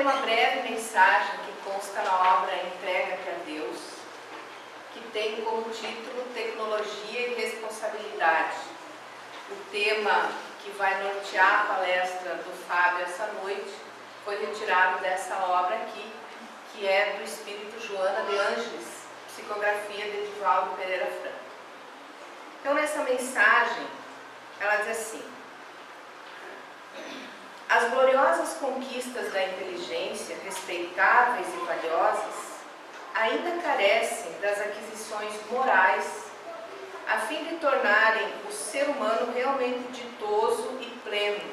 uma breve mensagem que consta na obra Entrega-te a Deus, que tem como título Tecnologia e Responsabilidade. O tema que vai nortear a palestra do Fábio essa noite foi retirado dessa obra aqui, que é do Espírito Joana de Ângeles, psicografia de Edivaldo Pereira Franco. Então, nessa mensagem, ela diz assim: as gloriosas conquistas da inteligência, respeitáveis e valiosas, ainda carecem das aquisições morais a fim de tornarem o ser humano realmente ditoso e pleno,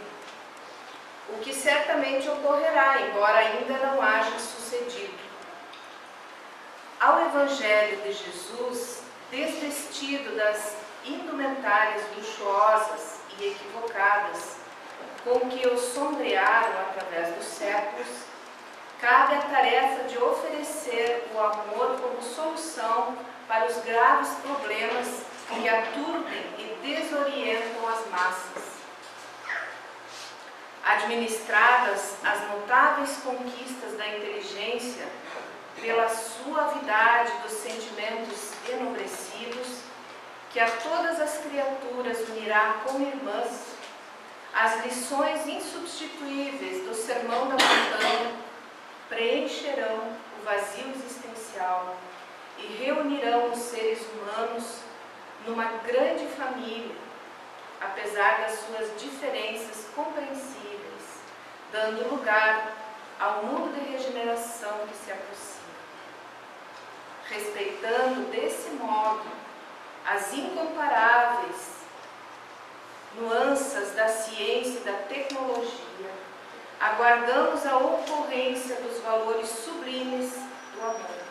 o que certamente ocorrerá, embora ainda não haja sucedido. Ao Evangelho de Jesus, desvestido das indumentárias luxuosas e equivocadas com que o sombrearam através dos séculos, cabe a tarefa de oferecer o amor como solução para os graves problemas que aturdem e desorientam as massas. Administradas as notáveis conquistas da inteligência pela suavidade dos sentimentos enobrecidos, que a todas as criaturas unirá como irmãs, as lições insubstituíveis do Sermão da Montanha preencherão o vazio existencial e reunirão os seres humanos numa grande família, apesar das suas diferenças compreensíveis, dando lugar ao mundo de regeneração que se aproxima. Respeitando desse modo as incomparáveis nuances da ciência e da tecnologia, aguardamos a ocorrência dos valores sublimes do amor,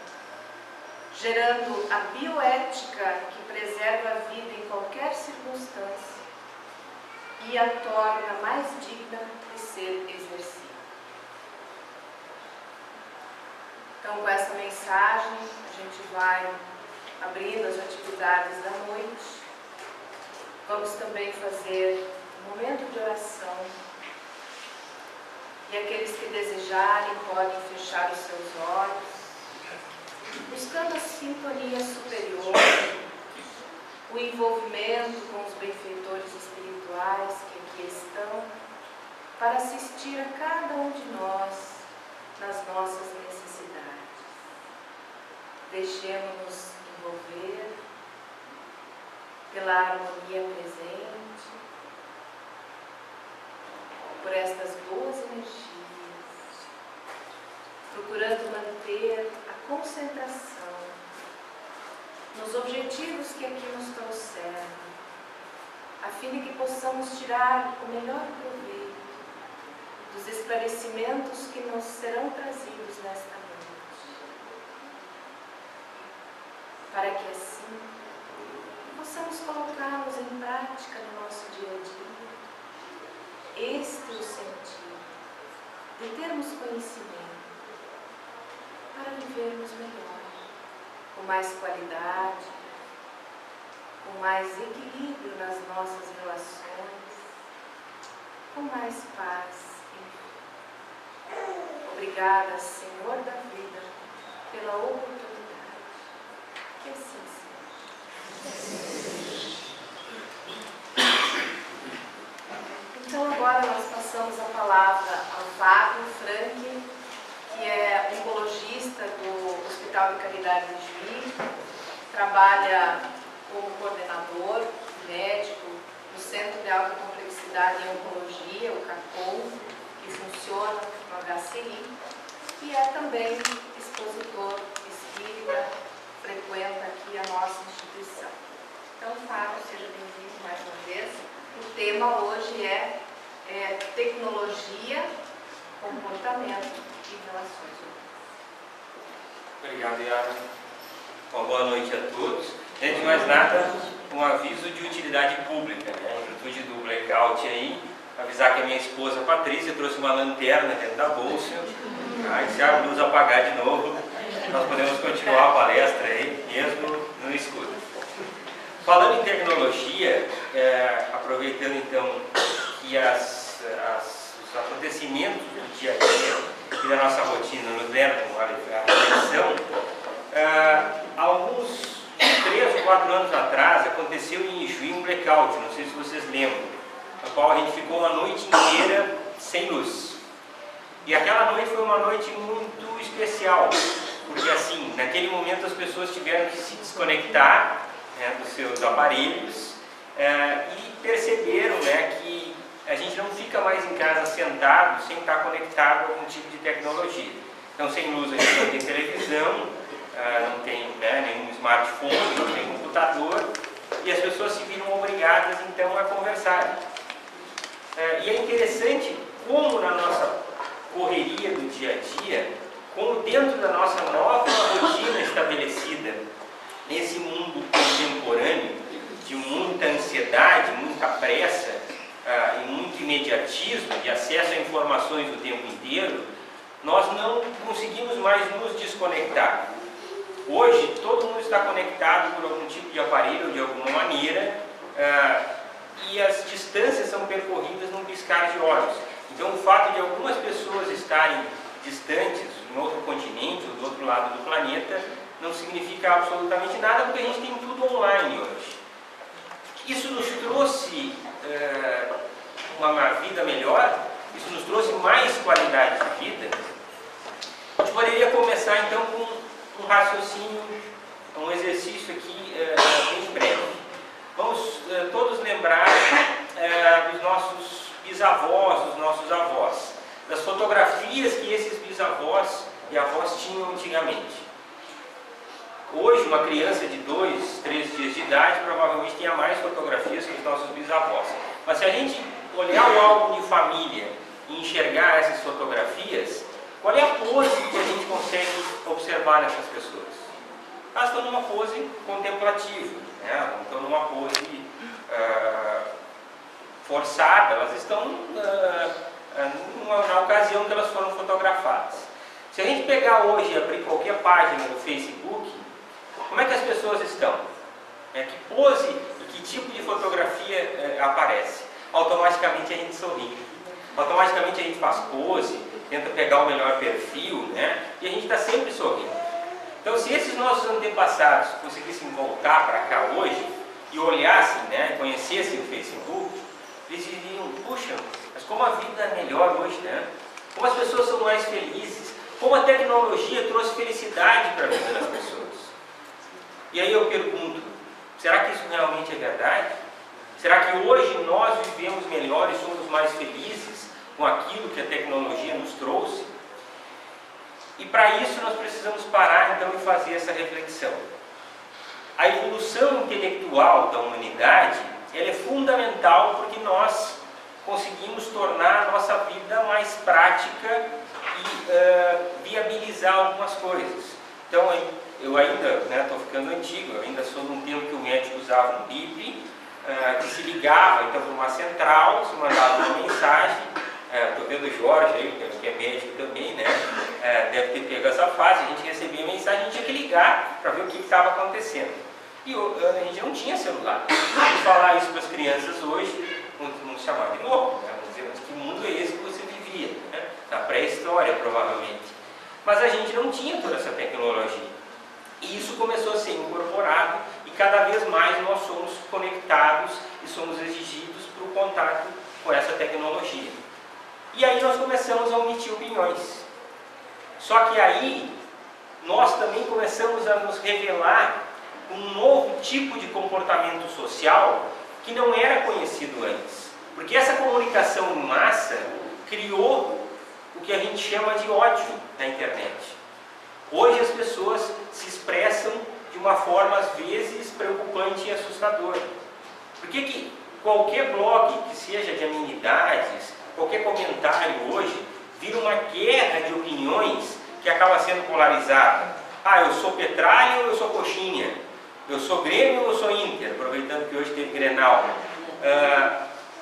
gerando a bioética que preserva a vida em qualquer circunstância e a torna mais digna de ser exercida. Então, com essa mensagem, a gente vai abrindo as atividades da noite. Vamos também fazer um momento de oração. E aqueles que desejarem podem fechar os seus olhos, buscando a sintonia superior, o envolvimento com os benfeitores espirituais que aqui estão, para assistir a cada um de nós nas nossas necessidades. Deixemos-nos envolver pela harmonia presente, por estas boas energias, procurando manter a concentração nos objetivos que aqui nos trouxeram, a fim de que possamos tirar o melhor proveito dos esclarecimentos que nos serão trazidos nesta noite, para que assim possamos colocá-los em prática no nosso dia a dia. Este é o sentido de termos conhecimento para vivermos melhor, com mais qualidade, com mais equilíbrio nas nossas relações, com mais paz. Obrigada, Senhor da vida, pela oportunidade. Que assim seja. Então agora nós passamos a palavra ao Fábio Frank, que é oncologista do Hospital de Caridade de Juiz, trabalha como coordenador médico no Centro de Alta Complexidade em Oncologia, o CACOM, que funciona no HCI, e é também expositor espírita, frequenta aqui a nossa instituição. Então, Fábio, seja bem-vindo mais uma vez. O tema hoje é tecnologia, comportamento e relações humanas. Obrigado, Yara. Uma boa noite a todos. Antes de mais nada, um aviso de utilidade pública, né? Em virtude do blackout aí, avisar que a minha esposa Patrícia trouxe uma lanterna dentro da bolsa. Aí, se a luz apagar de novo, nós podemos continuar a palestra aí, mesmo no escuro. Falando em tecnologia, aproveitando então que os acontecimentos do dia a dia e da nossa rotina nos levam à reflexão, há alguns 3 ou 4 anos atrás aconteceu em Juí um blackout, não sei se vocês lembram, no qual a gente ficou uma noite inteira sem luz. E aquela noite foi uma noite muito especial, porque assim, naquele momento as pessoas tiveram que se desconectar, né, dos seus aparelhos e perceberam, né, que a gente não fica mais em casa sentado sem estar conectado a algum tipo de tecnologia. Então, sem luz a gente não tem televisão, não tem, né, nenhum smartphone, não tem computador, e as pessoas se viram obrigadas então a conversar. E é interessante como na nossa correria do dia a dia, como dentro da nossa nova rotina estabelecida, nesse mundo contemporâneo, de muita ansiedade, muita pressa e muito imediatismo, de acesso a informações o tempo inteiro, nós não conseguimos mais nos desconectar. Hoje, todo mundo está conectado por algum tipo de aparelho, de alguma maneira, e as distâncias são percorridas num piscar de olhos. Então, o fato de algumas pessoas estarem distantes, em outro continente ou do outro lado do planeta, não significa absolutamente nada, porque a gente tem tudo online hoje. Isso nos trouxe uma vida melhor? Isso nos trouxe mais qualidade de vida? A gente poderia começar então com um raciocínio, um exercício aqui bem breve. Vamos todos lembrar dos nossos bisavós, dos nossos avós, das fotografias que esses bisavós e avós tinham antigamente. Hoje, uma criança de 2, 3 dias de idade provavelmente tenha mais fotografias que os nossos bisavós. Mas se a gente olhar o álbum de família e enxergar essas fotografias, qual é a pose que a gente consegue observar nessas pessoas? Elas estão numa pose contemplativa, né? Não estão numa pose forçada, elas estão na ocasião que elas foram fotografadas. Se a gente pegar hoje e abrir qualquer página do Facebook, como é que as pessoas estão? Que pose e que tipo de fotografia aparece? Automaticamente a gente sorri, automaticamente a gente faz pose, tenta pegar o melhor perfil, né? E a gente está sempre sorrindo. Então, se esses nossos antepassados conseguissem voltar para cá hoje e olhassem, né, conhecessem o Facebook, eles diriam: puxa, mas como a vida é melhor hoje, né? Como as pessoas são mais felizes, como a tecnologia trouxe felicidade para a vida das pessoas. E aí eu pergunto, será que isso realmente é verdade? Será que hoje nós vivemos melhor e somos mais felizes com aquilo que a tecnologia nos trouxe? E para isso nós precisamos parar então e fazer essa reflexão. A evolução intelectual da humanidade, ela é fundamental porque nós conseguimos tornar a nossa vida mais prática e viabilizar algumas coisas. Então, eu ainda estou ficando antigo, eu ainda sou num tempo que o médico usava um bip, que se ligava então para uma central, se mandava uma mensagem. Estou vendo o Jorge aí, que é médico também, né? Deve ter pego essa fase, a gente recebia mensagem, a gente tinha que ligar para ver o que estava acontecendo. E a gente não tinha celular. Vamos falar isso para as crianças hoje, vamos chamar de louco, né? Vamos dizer, mas que mundo é esse que você vivia? Né? Na pré-história, provavelmente. Mas a gente não tinha toda essa tecnologia. E isso começou a ser incorporado e cada vez mais nós somos conectados e somos exigidos para o contato com essa tecnologia. E aí nós começamos a omitir opiniões. Só que aí nós também começamos a nos revelar um novo tipo de comportamento social que não era conhecido antes. Porque essa comunicação em massa criou o que a gente chama de ódio na internet. Hoje as pessoas se expressam de uma forma às vezes preocupante e assustadora. Por que qualquer blog que seja de amenidades, qualquer comentário hoje, vira uma guerra de opiniões que acaba sendo polarizada? Eu sou Petralha ou eu sou Coxinha? Eu sou Grêmio ou eu sou Inter? Aproveitando que hoje teve Grenal.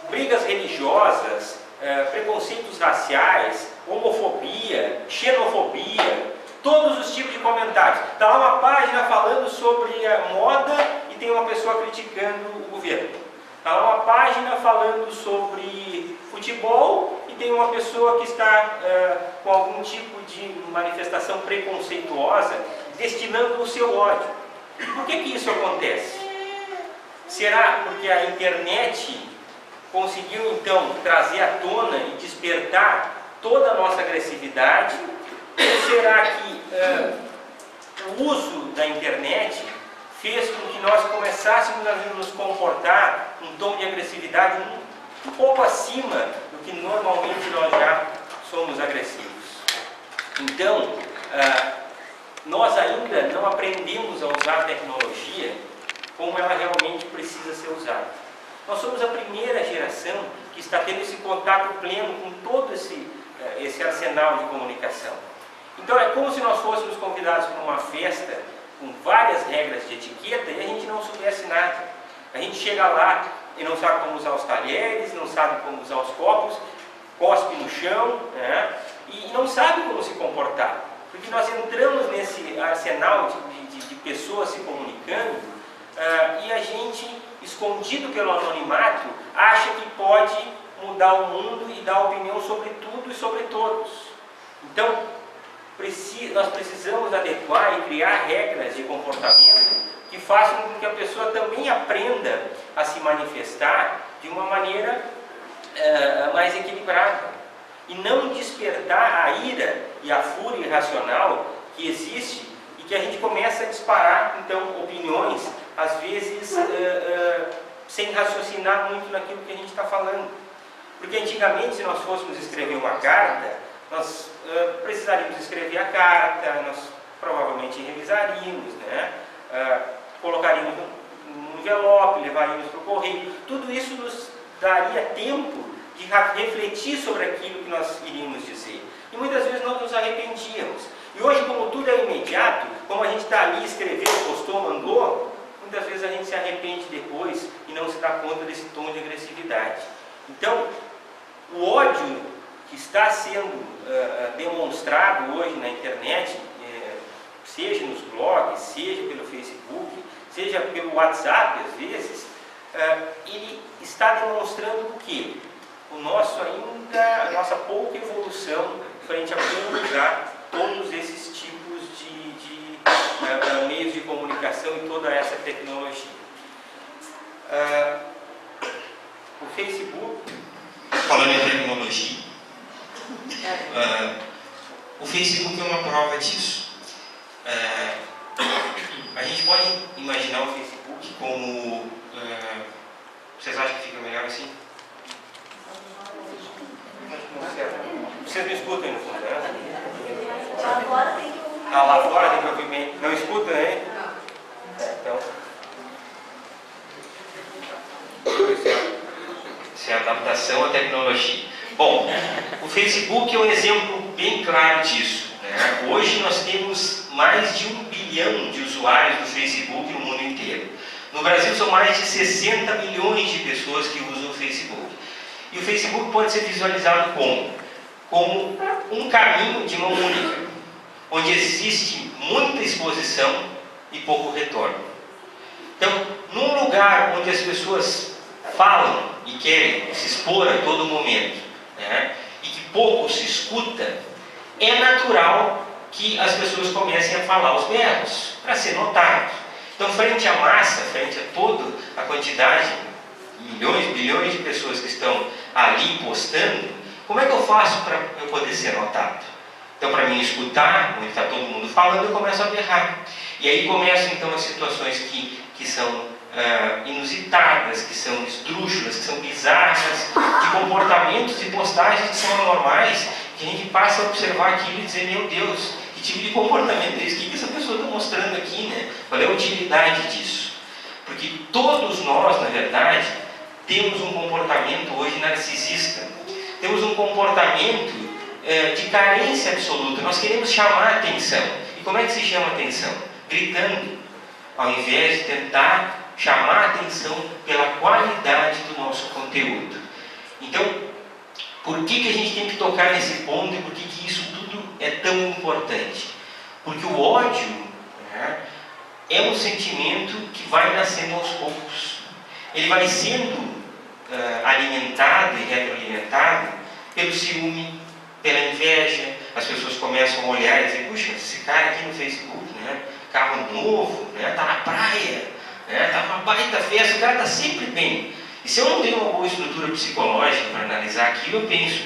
Brigas religiosas, preconceitos raciais, homofobia, xenofobia, todos os tipos de comentários. Está lá uma página falando sobre a moda e tem uma pessoa criticando o governo. Está lá uma página falando sobre futebol e tem uma pessoa que está com algum tipo de manifestação preconceituosa, destinando o seu ódio. Por que isso acontece? Será porque a internet conseguiu então trazer à tona e despertar toda a nossa agressividade? Ou será que o uso da internet fez com que nós começássemos a nos comportar num tom de agressividade um pouco acima do que normalmente nós já somos agressivos? Então, nós ainda não aprendemos a usar a tecnologia como ela realmente precisa ser usada. Nós somos a primeira geração que está tendo esse contato pleno com todo esse arsenal de comunicação. Então é como se nós fôssemos convidados para uma festa com várias regras de etiqueta e a gente não soubesse nada. A gente chega lá e não sabe como usar os talheres, não sabe como usar os copos, cospe no chão, né? E não sabe como se comportar. Porque nós entramos nesse arsenal de pessoas se comunicando e a gente, escondido pelo anonimato, acha que pode mudar o mundo e dar opinião sobre tudo e sobre todos. Então, nós precisamos adequar e criar regras de comportamento que façam com que a pessoa também aprenda a se manifestar de uma maneira mais equilibrada e não despertar a ira e a fúria irracional que existe e que a gente começa a disparar então opiniões, às vezes sem raciocinar muito naquilo que a gente está falando. Porque antigamente, se nós fôssemos escrever uma carta, nós precisaríamos escrever a carta, nós provavelmente revisaríamos, né? Colocaríamos um envelope, levaríamos para o correio. Tudo isso nos daria tempo de refletir sobre aquilo que nós iríamos dizer. E muitas vezes nós nos arrependíamos. E hoje, como tudo é imediato, como a gente está ali, escreveu, postou, mandou, muitas vezes a gente se arrepende depois e não se dá conta desse tom de agressividade. Então, o ódio que está sendo demonstrado hoje na internet, seja nos blogs, seja pelo Facebook, seja pelo WhatsApp às vezes, ele está demonstrando o quê? A nossa pouca evolução frente a como usar todos esses tipos de meios de comunicação e toda essa tecnologia. O Facebook, falando em tecnologia, o Facebook é uma prova disso. A gente pode imaginar o Facebook como... vocês acham que fica melhor assim? Vocês me escutam aí no fundo, né? Lá fora tem que ouvir. Lá fora tem que ouvir bem. Não escuta, né? Então... Isso é adaptação à tecnologia. Bom, o Facebook é um exemplo bem claro disso, né? Hoje nós temos mais de 1 bilhão de usuários do Facebook no mundo inteiro. No Brasil são mais de 60 milhões de pessoas que usam o Facebook. E o Facebook pode ser visualizado como um caminho de mão única, onde existe muita exposição e pouco retorno. Então, num lugar onde as pessoas falam e querem se expor a todo momento, né, e que pouco se escuta, é natural que as pessoas comecem a falar aos berros, para ser notados. Então, frente à massa, frente a toda a quantidade, milhões, bilhões de pessoas que estão ali postando, como é que eu faço para eu poder ser notado? Então, para mim escutar, onde está todo mundo falando, eu começo a berrar. E aí começam então as situações que são inusitadas, que são esdrúxulas, que são bizarras, de comportamentos e postagens que são anormais, que a gente passa a observar aquilo e dizer, meu Deus, que tipo de comportamento é esse? O que essa pessoa está mostrando aqui, né? Qual é a utilidade disso? Porque todos nós, na verdade, temos um comportamento hoje narcisista. Temos um comportamento de carência absoluta. Nós queremos chamar a atenção. E como é que se chama a atenção? Gritando, ao invés de tentar chamar a atenção pela qualidade do nosso conteúdo. Então, por que a gente tem que tocar nesse ponto e por que isso tudo é tão importante? Porque o ódio, né, é um sentimento que vai nascendo aos poucos. Ele vai sendo alimentado e retroalimentado pelo ciúme, pela inveja. As pessoas começam a olhar e dizer, puxa, esse cara aqui no Facebook, né? Carro novo, né? Tá na praia, né? Tá numa baita festa, o cara tá sempre bem. E se eu não tenho uma boa estrutura psicológica para analisar aquilo, eu penso,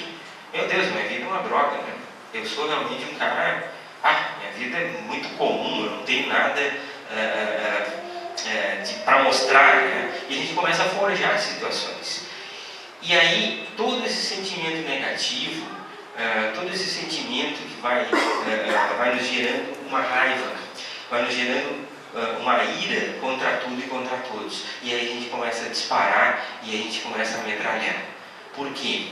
meu Deus, minha vida é uma droga, né? Eu sou realmente um cara, minha vida é muito comum, eu não tenho nada para mostrar, né? E a gente começa a forjar situações. E aí, todo esse sentimento negativo, todo esse sentimento que vai nos gerando uma raiva, vai nos gerando uma ira contra tudo e contra todos. E aí a gente começa a disparar e a gente começa a metralhar. Por quê?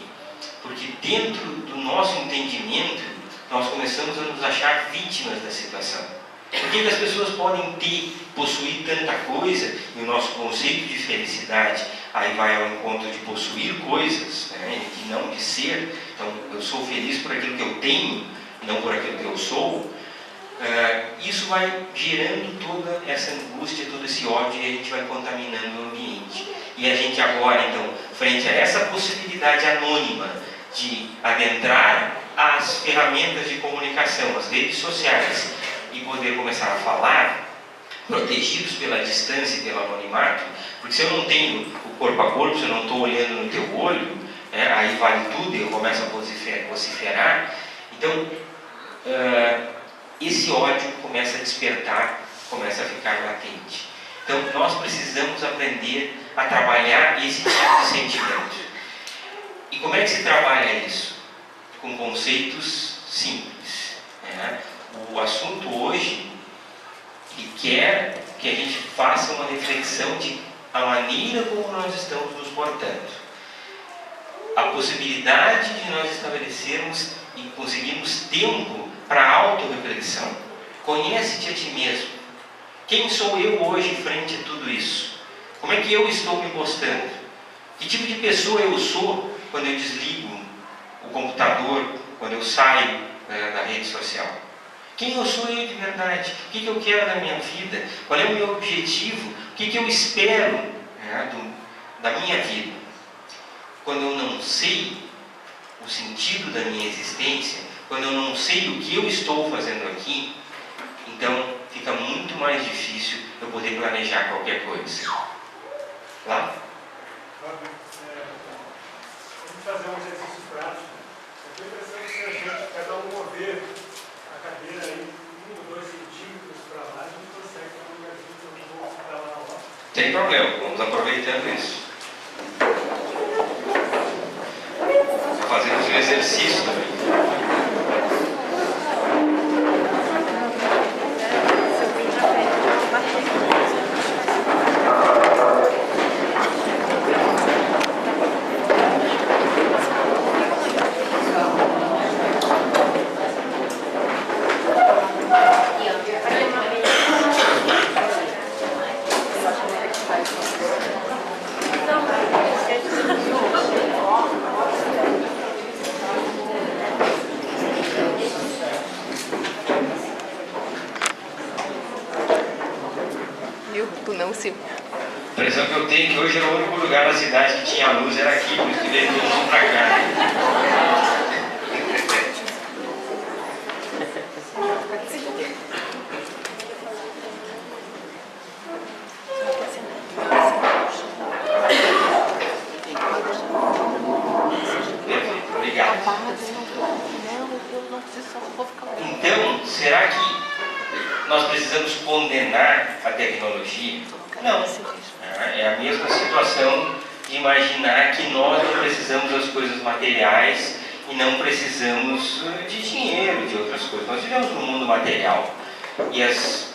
Porque dentro do nosso entendimento, nós começamos a nos achar vítimas da situação. Por que as pessoas podem possuir tanta coisa, e o nosso conceito de felicidade aí vai ao encontro de possuir coisas, né, e não de ser. Então, eu sou feliz por aquilo que eu tenho, não por aquilo que eu sou. Isso vai gerando toda essa angústia, todo esse ódio, e a gente vai contaminando o ambiente. E a gente agora, então, frente a essa possibilidade anônima de adentrar as ferramentas de comunicação, as redes sociais, e poder começar a falar, protegidos pela distância e pelo anonimato, porque se eu não tenho o corpo a corpo, se eu não estou olhando no teu olho, né, aí vale tudo e eu começo a vociferar. Então, esse ódio começa a despertar, começa a ficar latente. Então, nós precisamos aprender a trabalhar esse tipo de sentimento. E como é que se trabalha isso? Com conceitos simples, né? O assunto hoje quer que a gente faça uma reflexão de a maneira como nós estamos nos portando. A possibilidade de nós estabelecermos e conseguirmos tempo para a autorreflexão. Conhece-te a ti mesmo. Quem sou eu hoje frente a tudo isso? Como é que eu estou me postando? Que tipo de pessoa eu sou quando eu desligo o computador, quando eu saio da rede social? Quem eu sou eu de verdade? O que eu quero da minha vida? Qual é o meu objetivo? O que eu espero da minha vida? Quando eu não sei o sentido da minha existência, quando eu não sei o que eu estou fazendo aqui, então fica muito mais difícil eu poder planejar qualquer coisa. Lá? Vamos fazer um exercício prático. Eu estou pensando que se a gente, cada um mover a cadeira aí 1 ou 2 centímetros para lá, a gente consegue ter um lugarzinho um pouco para lá. Sem problema, vamos aproveitando isso. Já fazemos um exercício também. A impressão que eu tenho é que hoje era o único lugar na cidade que tinha luz, era aqui, por isso que veio todo mundo pra cá. Perfeito, obrigado. Então, será que nós precisamos condenar a tecnologia? Não. É a mesma situação de imaginar que nós não precisamos das coisas materiais e não precisamos de dinheiro, de outras coisas. Nós vivemos num mundo material e as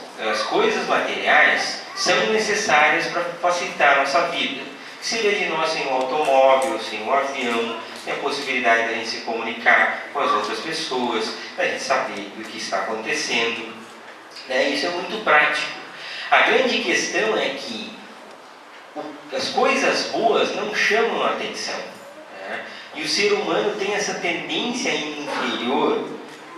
coisas materiais são necessárias para facilitar a nossa vida. Seria de nós sem o automóvel, sem o avião, sem a possibilidade de a gente se comunicar com as outras pessoas, da gente saber do que está acontecendo. Isso é muito prático. A grande questão é que as coisas boas não chamam a atenção, né? E o ser humano tem essa tendência inferior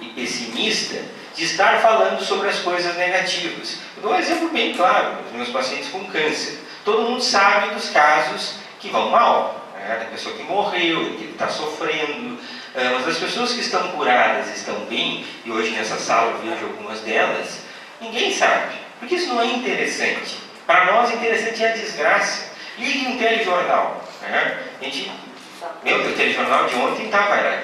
e pessimista de estar falando sobre as coisas negativas. Eu dou um exemplo bem claro, os meus pacientes com câncer. Todo mundo sabe dos casos que vão mal, né? né? Da pessoa que morreu, que está sofrendo. Mas as pessoas que estão curadas, estão bem, e hoje nessa sala eu vejo algumas delas, ninguém sabe, porque isso não é interessante. Para nós, interessante é a desgraça. Ligue um telejornal. Né? A gente, o telejornal de ontem estava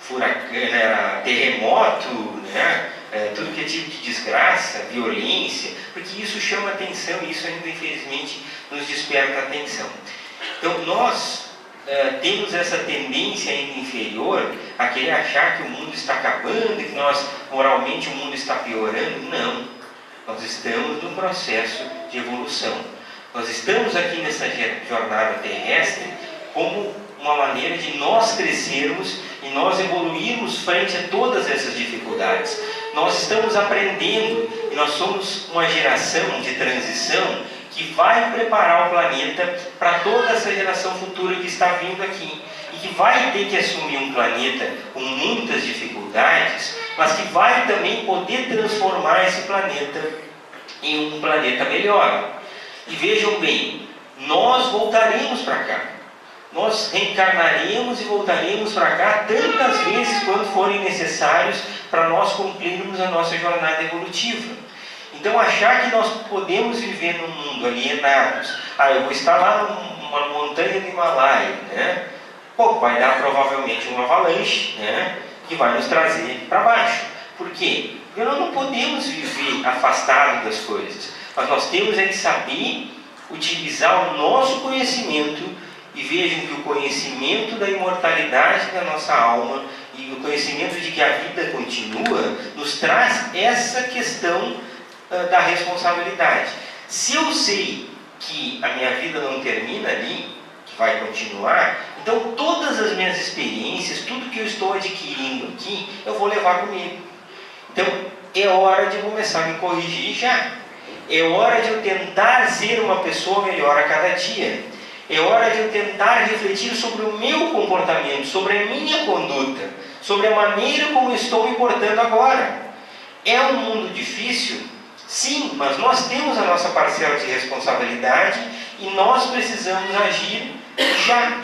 furacão, era terremoto, né? Tudo que é tipo de desgraça, violência, porque isso chama atenção e isso ainda, infelizmente, nos desperta atenção. Então, nós temos essa tendência ainda inferior a querer achar que o mundo está acabando, que moralmente, o mundo está piorando. Não. Nós estamos num processo de evolução. Nós estamos aqui nessa jornada terrestre como uma maneira de nós crescermos e nós evoluirmos frente a todas essas dificuldades. Nós estamos aprendendo e nós somos uma geração de transição que vai preparar o planeta para toda essa geração futura que está vindo aqui e que vai ter que assumir um planeta com muitas dificuldades, mas que vai também poder transformar esse planeta em um planeta melhor. E vejam bem, nós voltaremos para cá. Nós reencarnaremos e voltaremos para cá tantas vezes quanto forem necessários para nós cumprirmos a nossa jornada evolutiva. Então, achar que nós podemos viver num mundo alienados, eu vou estar lá numa montanha do Himalaia, né? Vai dar provavelmente uma avalanche, né? Que vai nos trazer para baixo. Por quê? Porque nós não podemos viver afastados das coisas, mas nós temos que saber utilizar o nosso conhecimento. E vejam que o conhecimento da imortalidade da nossa alma e o conhecimento de que a vida continua nos traz essa questão da responsabilidade. Se eu sei que a minha vida não termina ali, que vai continuar, então todas as minhas experiências, tudo que eu estou adquirindo aqui, eu vou levar comigo. Então é hora de começar a me corrigir já. É hora de eu tentar ser uma pessoa melhor a cada dia. É hora de eu tentar refletir sobre o meu comportamento, sobre a minha conduta, sobre a maneira como eu estou me portando agora. É um mundo difícil? Sim, mas nós temos a nossa parcela de responsabilidade e nós precisamos agir já.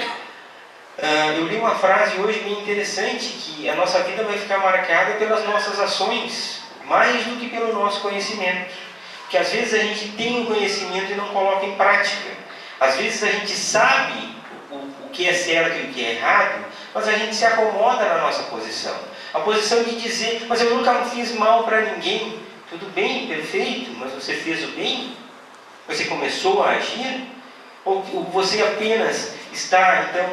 Eu li uma frase hoje bem interessante, que a nossa vida vai ficar marcada pelas nossas ações, mais do que pelo nosso conhecimento. Porque às vezes a gente tem o conhecimento e não coloca em prática. Às vezes a gente sabe o que é certo e o que é errado, mas a gente se acomoda na nossa posição. A posição de dizer, mas eu nunca fiz mal para ninguém. Tudo bem, perfeito, mas você fez o bem? Você começou a agir? Ou você apenas está, então,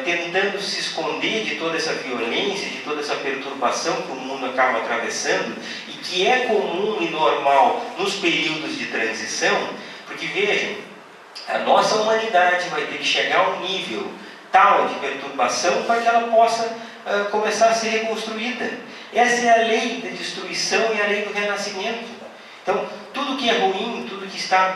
tentando se esconder de toda essa violência, de toda essa perturbação que o mundo acaba atravessando e que é comum e normal nos períodos de transição? Porque vejam, a nossa humanidade vai ter que chegar a um nível tal de perturbação para que ela possa começar a ser reconstruída. Essa é a lei da destruição e a lei do renascimento. Então, tudo que é ruim, tudo que está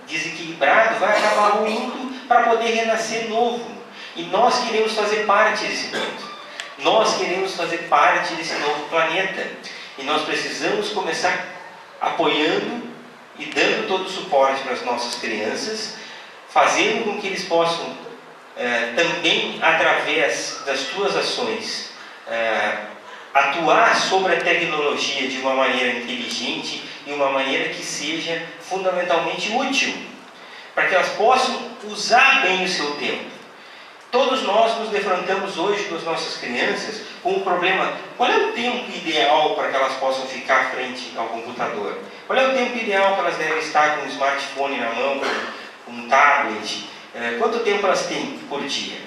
desequilibrado, vai acabar ruindo para poder renascer novo. E nós queremos fazer parte desse mundo. Nós queremos fazer parte desse novo planeta. E nós precisamos começar apoiando e dando todo o suporte para as nossas crianças, fazendo com que eles possam também, através das suas ações, atuar sobre a tecnologia de uma maneira inteligente e uma maneira que seja fundamentalmente útil, para que elas possam usar bem o seu tempo. Todos nós nos defrontamos hoje com as nossas crianças com o problema: qual é o tempo ideal para que elas possam ficar frente ao computador? Qual é o tempo ideal que elas devem estar com um smartphone na mão, com um tablet? Quanto tempo elas têm por dia?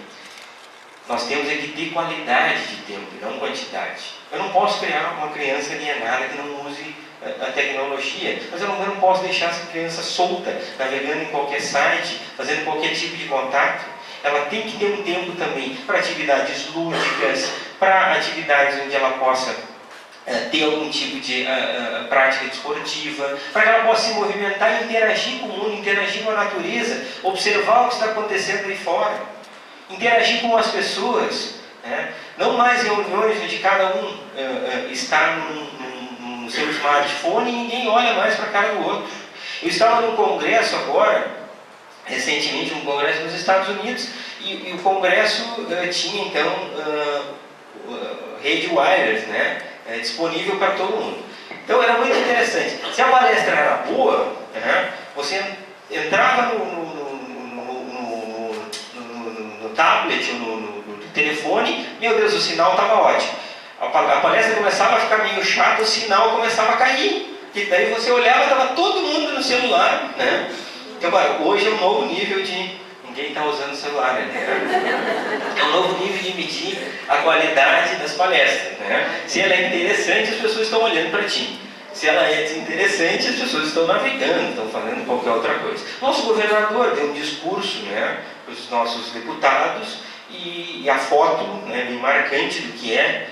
Nós temos que ter qualidade de tempo, não quantidade. Eu não posso criar uma criança alienada que não use a tecnologia, mas eu não posso deixar essa criança solta, navegando em qualquer site, fazendo qualquer tipo de contato. Ela tem que ter um tempo também para atividades lúdicas, para atividades onde ela possa ter algum tipo de prática desportiva, para que ela possa se movimentar e interagir com o mundo, interagir com a natureza, observar o que está acontecendo aí fora, interagir com as pessoas, né? Não mais reuniões onde cada um está no seu smartphone e ninguém olha mais para a cara do outro. Eu estava num congresso agora, recentemente um congresso nos Estados Unidos e o congresso tinha então rede wireless, né, disponível para todo mundo. Então era muito interessante. Se a palestra era boa, você entrava no tablet ou no telefone, meu Deus, o sinal estava ótimo. A palestra começava a ficar meio chata, o sinal começava a cair. E daí você olhava, estava todo mundo no celular, né? Então, hoje é um novo nível de... Ninguém está usando o celular, né? É um novo nível de medir a qualidade das palestras, né? Se ela é interessante, as pessoas estão olhando para ti. Se ela é desinteressante, as pessoas estão navegando, estão fazendo qualquer outra coisa. Nosso governador deu um discurso, né, para os nossos deputados e a foto, né, bem marcante do que é,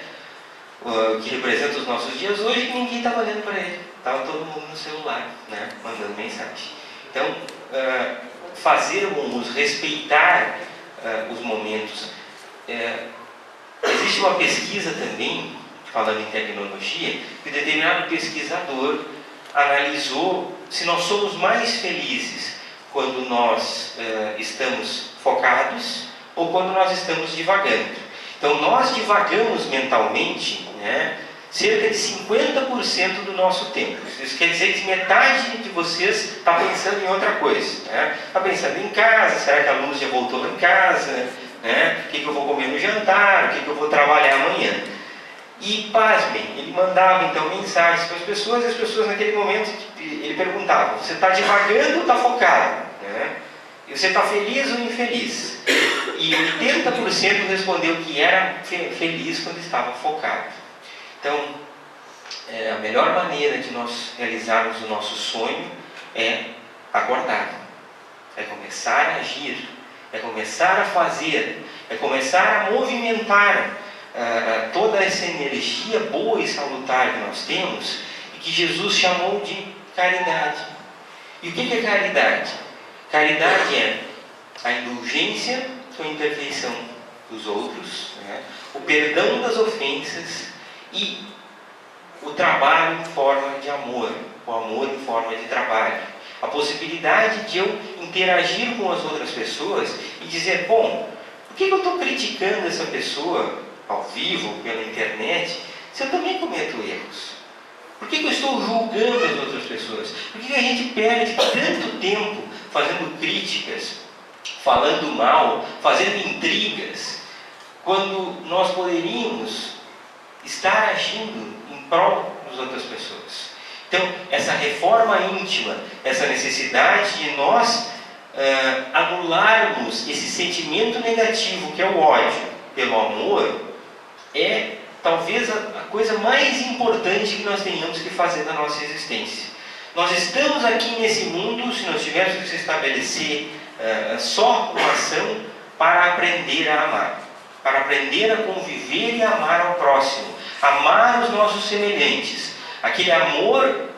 que representa os nossos dias hoje, que ninguém estava olhando para ele. Estava todo mundo no celular, né, mandando mensagem. Então, fazermos respeitar os momentos. Existe uma pesquisa também, falando em tecnologia, que um determinado pesquisador analisou se nós somos mais felizes quando nós estamos focados ou quando nós estamos divagando. Então, nós divagamos mentalmente, né, cerca de 50% do nosso tempo. Isso quer dizer que metade de vocês está pensando em outra coisa. Está pensando em casa, será que a luz já voltou lá em casa? Né? O que eu vou comer no jantar? O que eu vou trabalhar amanhã? E, pasmem, ele mandava então mensagens para as pessoas, e as pessoas naquele momento, ele perguntava, você está divagando ou está focado? Né? E você está feliz ou infeliz? E 80% respondeu que era feliz quando estava focado. Então, a melhor maneira de nós realizarmos o nosso sonho é acordar, é começar a agir, é começar a fazer, é começar a movimentar toda essa energia boa e salutar que nós temos e que Jesus chamou de caridade. E o que é caridade? Caridade é a indulgência com a imperfeição dos outros, né? O perdão das ofensas e o trabalho em forma de amor, o amor em forma de trabalho. A possibilidade de eu interagir com as outras pessoas e dizer, bom, por que eu estou criticando essa pessoa ao vivo, pela internet, se eu também cometo erros? Por que eu estou julgando as outras pessoas? Por que a gente perde tanto tempo fazendo críticas, falando mal, fazendo intrigas, quando nós poderíamos estar agindo em prol das outras pessoas? Então, essa reforma íntima, essa necessidade de nós anularmos esse sentimento negativo que é o ódio pelo amor, é talvez a coisa mais importante que nós tenhamos que fazer na nossa existência. Nós estamos aqui nesse mundo, se nós tivermos que estabelecer só uma ação para aprender a amar, para aprender a conviver e amar ao próximo, amar os nossos semelhantes, aquele amor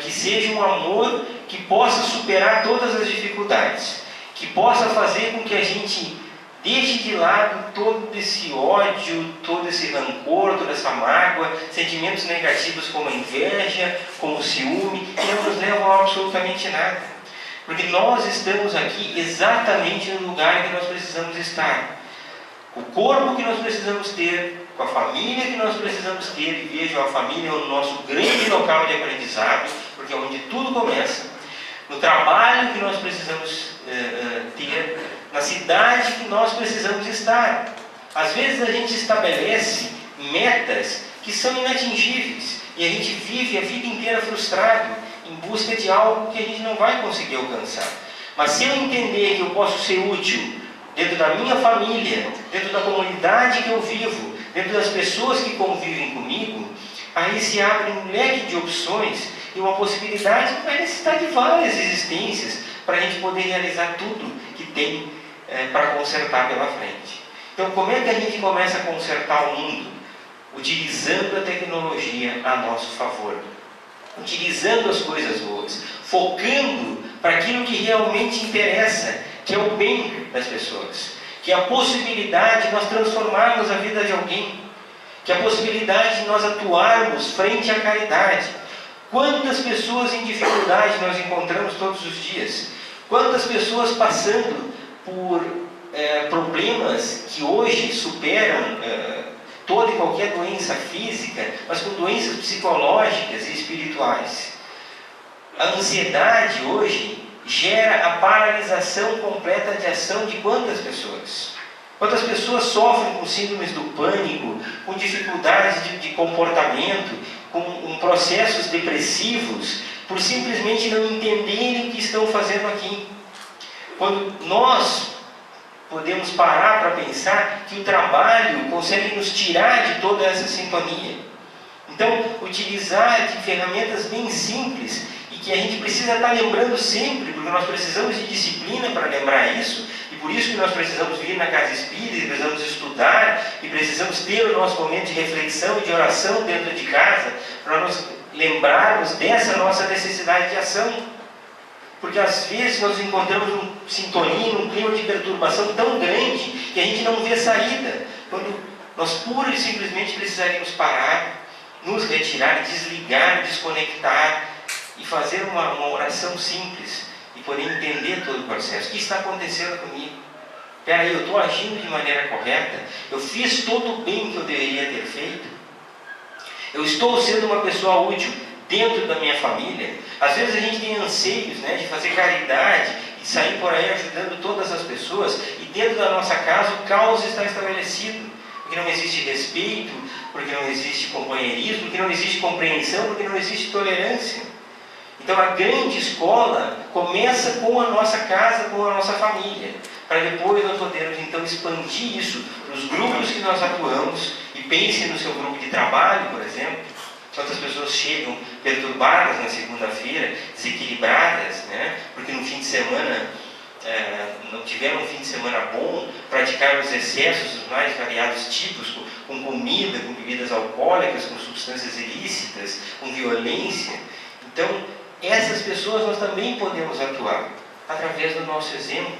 que seja um amor que possa superar todas as dificuldades, que possa fazer com que a gente deixe de lado todo esse ódio, todo esse rancor, toda essa mágoa, sentimentos negativos como a inveja, como o ciúme, que não nos levam a absolutamente nada. Porque nós estamos aqui exatamente no lugar que nós precisamos estar. O corpo que nós precisamos ter, com a família que nós precisamos ter, e vejam, a família é o nosso grande local de aprendizado, porque é onde tudo começa. No trabalho que nós precisamos ter, na cidade que nós precisamos estar. Às vezes a gente estabelece metas que são inatingíveis e a gente vive a vida inteira frustrado em busca de algo que a gente não vai conseguir alcançar. Mas se eu entender que eu posso ser útil dentro da minha família, dentro da comunidade que eu vivo, dentro das pessoas que convivem comigo, aí se abre um leque de opções e uma possibilidade que vai necessitar de várias existências para a gente poder realizar tudo que tem para consertar pela frente. Então, como é que a gente começa a consertar o mundo? Utilizando a tecnologia a nosso favor, utilizando as coisas boas, focando para aquilo que realmente interessa, que é o bem das pessoas, que é a possibilidade de nós transformarmos a vida de alguém, que é a possibilidade de nós atuarmos frente à caridade. Quantas pessoas em dificuldade nós encontramos todos os dias? Quantas pessoas passando por problemas que hoje superam toda e qualquer doença física, mas com doenças psicológicas e espirituais. A ansiedade hoje gera a paralisação completa de ação de quantas pessoas? Quantas pessoas sofrem com síndromes do pânico, com dificuldades de comportamento, com processos depressivos, por simplesmente não entenderem o que estão fazendo aqui? Quando nós podemos parar para pensar que o trabalho consegue nos tirar de toda essa sintonia. Então, utilizar de ferramentas bem simples e que a gente precisa estar lembrando sempre, porque nós precisamos de disciplina para lembrar isso, e por isso que nós precisamos vir na casa espírita, e precisamos estudar, e precisamos ter o nosso momento de reflexão e de oração dentro de casa, para nos lembrarmos dessa nossa necessidade de ação. Porque às vezes nós encontramos uma sintonia, um clima de perturbação tão grande que a gente não vê saída. Quando nós pura e simplesmente precisaríamos parar, nos retirar, desligar, desconectar e fazer uma oração simples e poder entender todo o processo. O que está acontecendo comigo? Espera aí, eu estou agindo de maneira correta? Eu fiz todo o bem que eu deveria ter feito? Eu estou sendo uma pessoa útil dentro da minha família? Às vezes a gente tem anseios, né, de fazer caridade e sair por aí ajudando todas as pessoas, e dentro da nossa casa o caos está estabelecido, porque não existe respeito, porque não existe companheirismo, porque não existe compreensão, porque não existe tolerância. Então a grande escola começa com a nossa casa, com a nossa família, para depois nós podermos então expandir isso para os grupos que nós atuamos. E pense no seu grupo de trabalho, por exemplo. Quantas pessoas chegam perturbadas na segunda-feira, desequilibradas, né? Porque no fim de semana não tiveram um fim de semana bom, praticaram os excessos dos mais variados tipos, com comida, com bebidas alcoólicas, com substâncias ilícitas, com violência. Então, essas pessoas nós também podemos atuar através do nosso exemplo,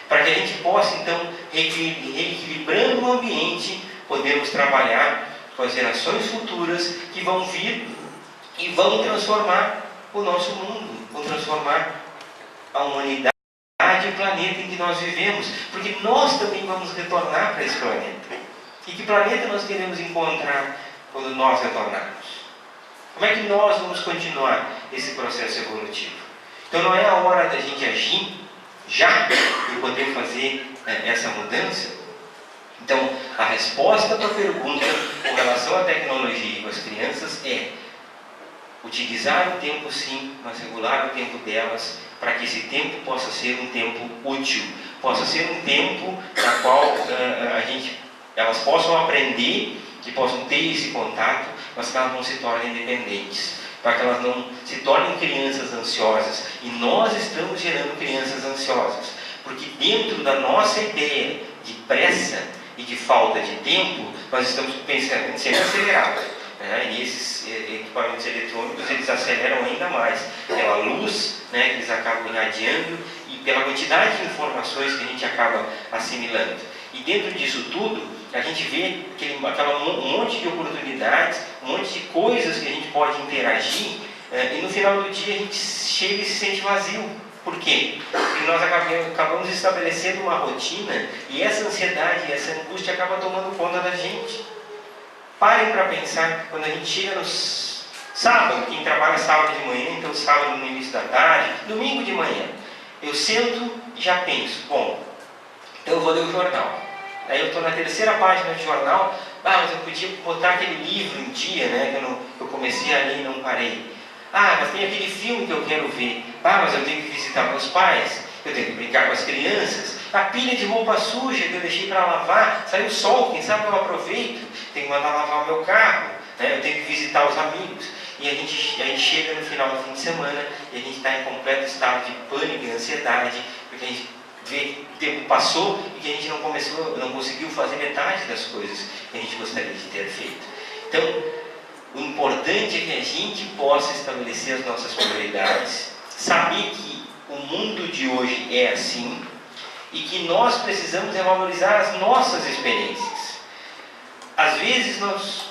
para que a gente possa então, reequilibrando o ambiente, podermos trabalhar com as gerações futuras que vão vir e vão transformar o nosso mundo, vão transformar a humanidade e o planeta em que nós vivemos, porque nós também vamos retornar para esse planeta. E que planeta nós queremos encontrar quando nós retornarmos? Como é que nós vamos continuar esse processo evolutivo? Então não é a hora da gente agir já e poder fazer essa mudança? Então, a resposta para a pergunta com relação à tecnologia e com as crianças é utilizar o tempo sim, mas regular o tempo delas, para que esse tempo possa ser um tempo útil, possa ser um tempo na qual elas possam aprender, que possam ter esse contato, mas que elas não se tornem dependentes, para que elas não se tornem crianças ansiosas. E nós estamos gerando crianças ansiosas, porque dentro da nossa ideia de pressa e de falta de tempo, nós estamos pensando em ser acelerados. E esses equipamentos eletrônicos, eles aceleram ainda mais pela luz, né, que eles acabam irradiando, e pela quantidade de informações que a gente acaba assimilando. E dentro disso tudo, a gente vê um monte de oportunidades, um monte de coisas que a gente pode interagir, e no final do dia a gente chega e se sente vazio. Por quê? Porque nós acabamos estabelecendo uma rotina, e essa ansiedade e essa angústia acaba tomando conta da gente. Parem para pensar, quando a gente chega no sábado, quem trabalha sábado de manhã, então sábado no início da tarde, domingo de manhã, eu sento e já penso, bom, então eu vou ler o jornal. Aí eu estou na terceira página do jornal, mas eu podia botar aquele livro um dia, né, que eu comecei a ler e não parei. Mas tem aquele filme que eu quero ver. Mas eu tenho que visitar meus pais, eu tenho que brincar com as crianças. A pilha de roupa suja que eu deixei para lavar, saiu o sol, quem sabe eu aproveito. Tenho que mandar lavar o meu carro, né? Eu tenho que visitar os amigos. E a gente chega no final do fim de semana e a gente está em completo estado de pânico e ansiedade, porque a gente vê que o tempo passou e que a gente não conseguiu fazer metade das coisas que a gente gostaria de ter feito. Então, o importante é que a gente possa estabelecer as nossas prioridades, saber que o mundo de hoje é assim e que nós precisamos valorizar as nossas experiências. Às vezes nós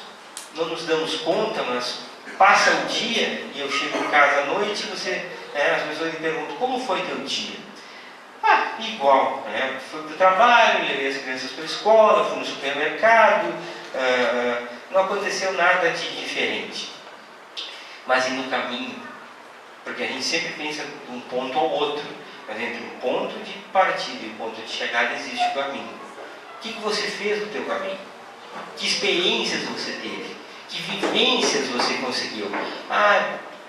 não nos damos conta, mas passa o dia e eu chego em casa à noite e as pessoas me perguntam, como foi teu dia? Igual, né? Fui para o trabalho, levei as crianças para a escola, fui no supermercado, não aconteceu nada de diferente. Mas e no caminho? Porque a gente sempre pensa de um ponto ao outro, mas entre um ponto de partida e um ponto de chegada existe o caminho. O que você fez no teu caminho? Que experiências você teve? Que vivências você conseguiu?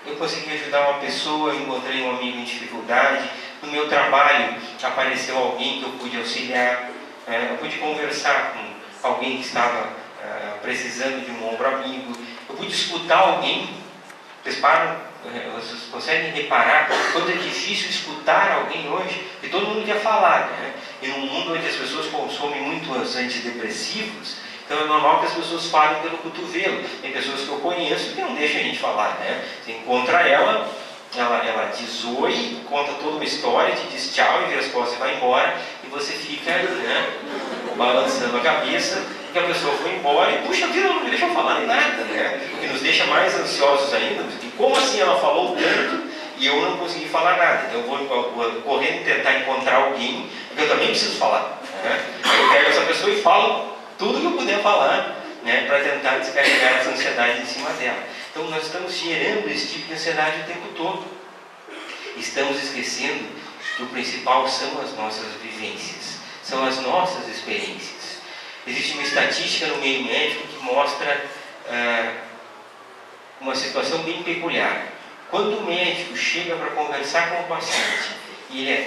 Eu consegui ajudar uma pessoa, encontrei um amigo em dificuldade, no meu trabalho apareceu alguém que eu pude auxiliar, eu pude conversar com alguém que estava precisando de um ombro amigo, eu pude escutar alguém. Vocês conseguem reparar quanto é difícil escutar alguém hoje? Porque todo mundo quer falar, né? E num mundo onde as pessoas consomem muitos antidepressivos, então é normal que as pessoas falem pelo cotovelo. Tem pessoas que eu conheço que não deixam a gente falar, né? Você encontra ela diz oi, conta toda uma história, te diz tchau e vira as costas e vai embora, e você fica, né, balançando a cabeça, que a pessoa foi embora e, puxa vida, não me deixa falar nada, né? O que nos deixa mais ansiosos ainda, porque como assim ela falou tanto e eu não consegui falar nada? Então eu vou correndo tentar encontrar alguém, porque eu também preciso falar, né? Eu pego essa pessoa e falo tudo que eu puder falar, né, para tentar descarregar essa ansiedade em cima dela. Então nós estamos gerando esse tipo de ansiedade o tempo todo. Estamos esquecendo que o principal são as nossas vivências, são as nossas experiências. Existe uma estatística no meio médico que mostra uma situação bem peculiar. Quando o médico chega para conversar com o paciente, e ele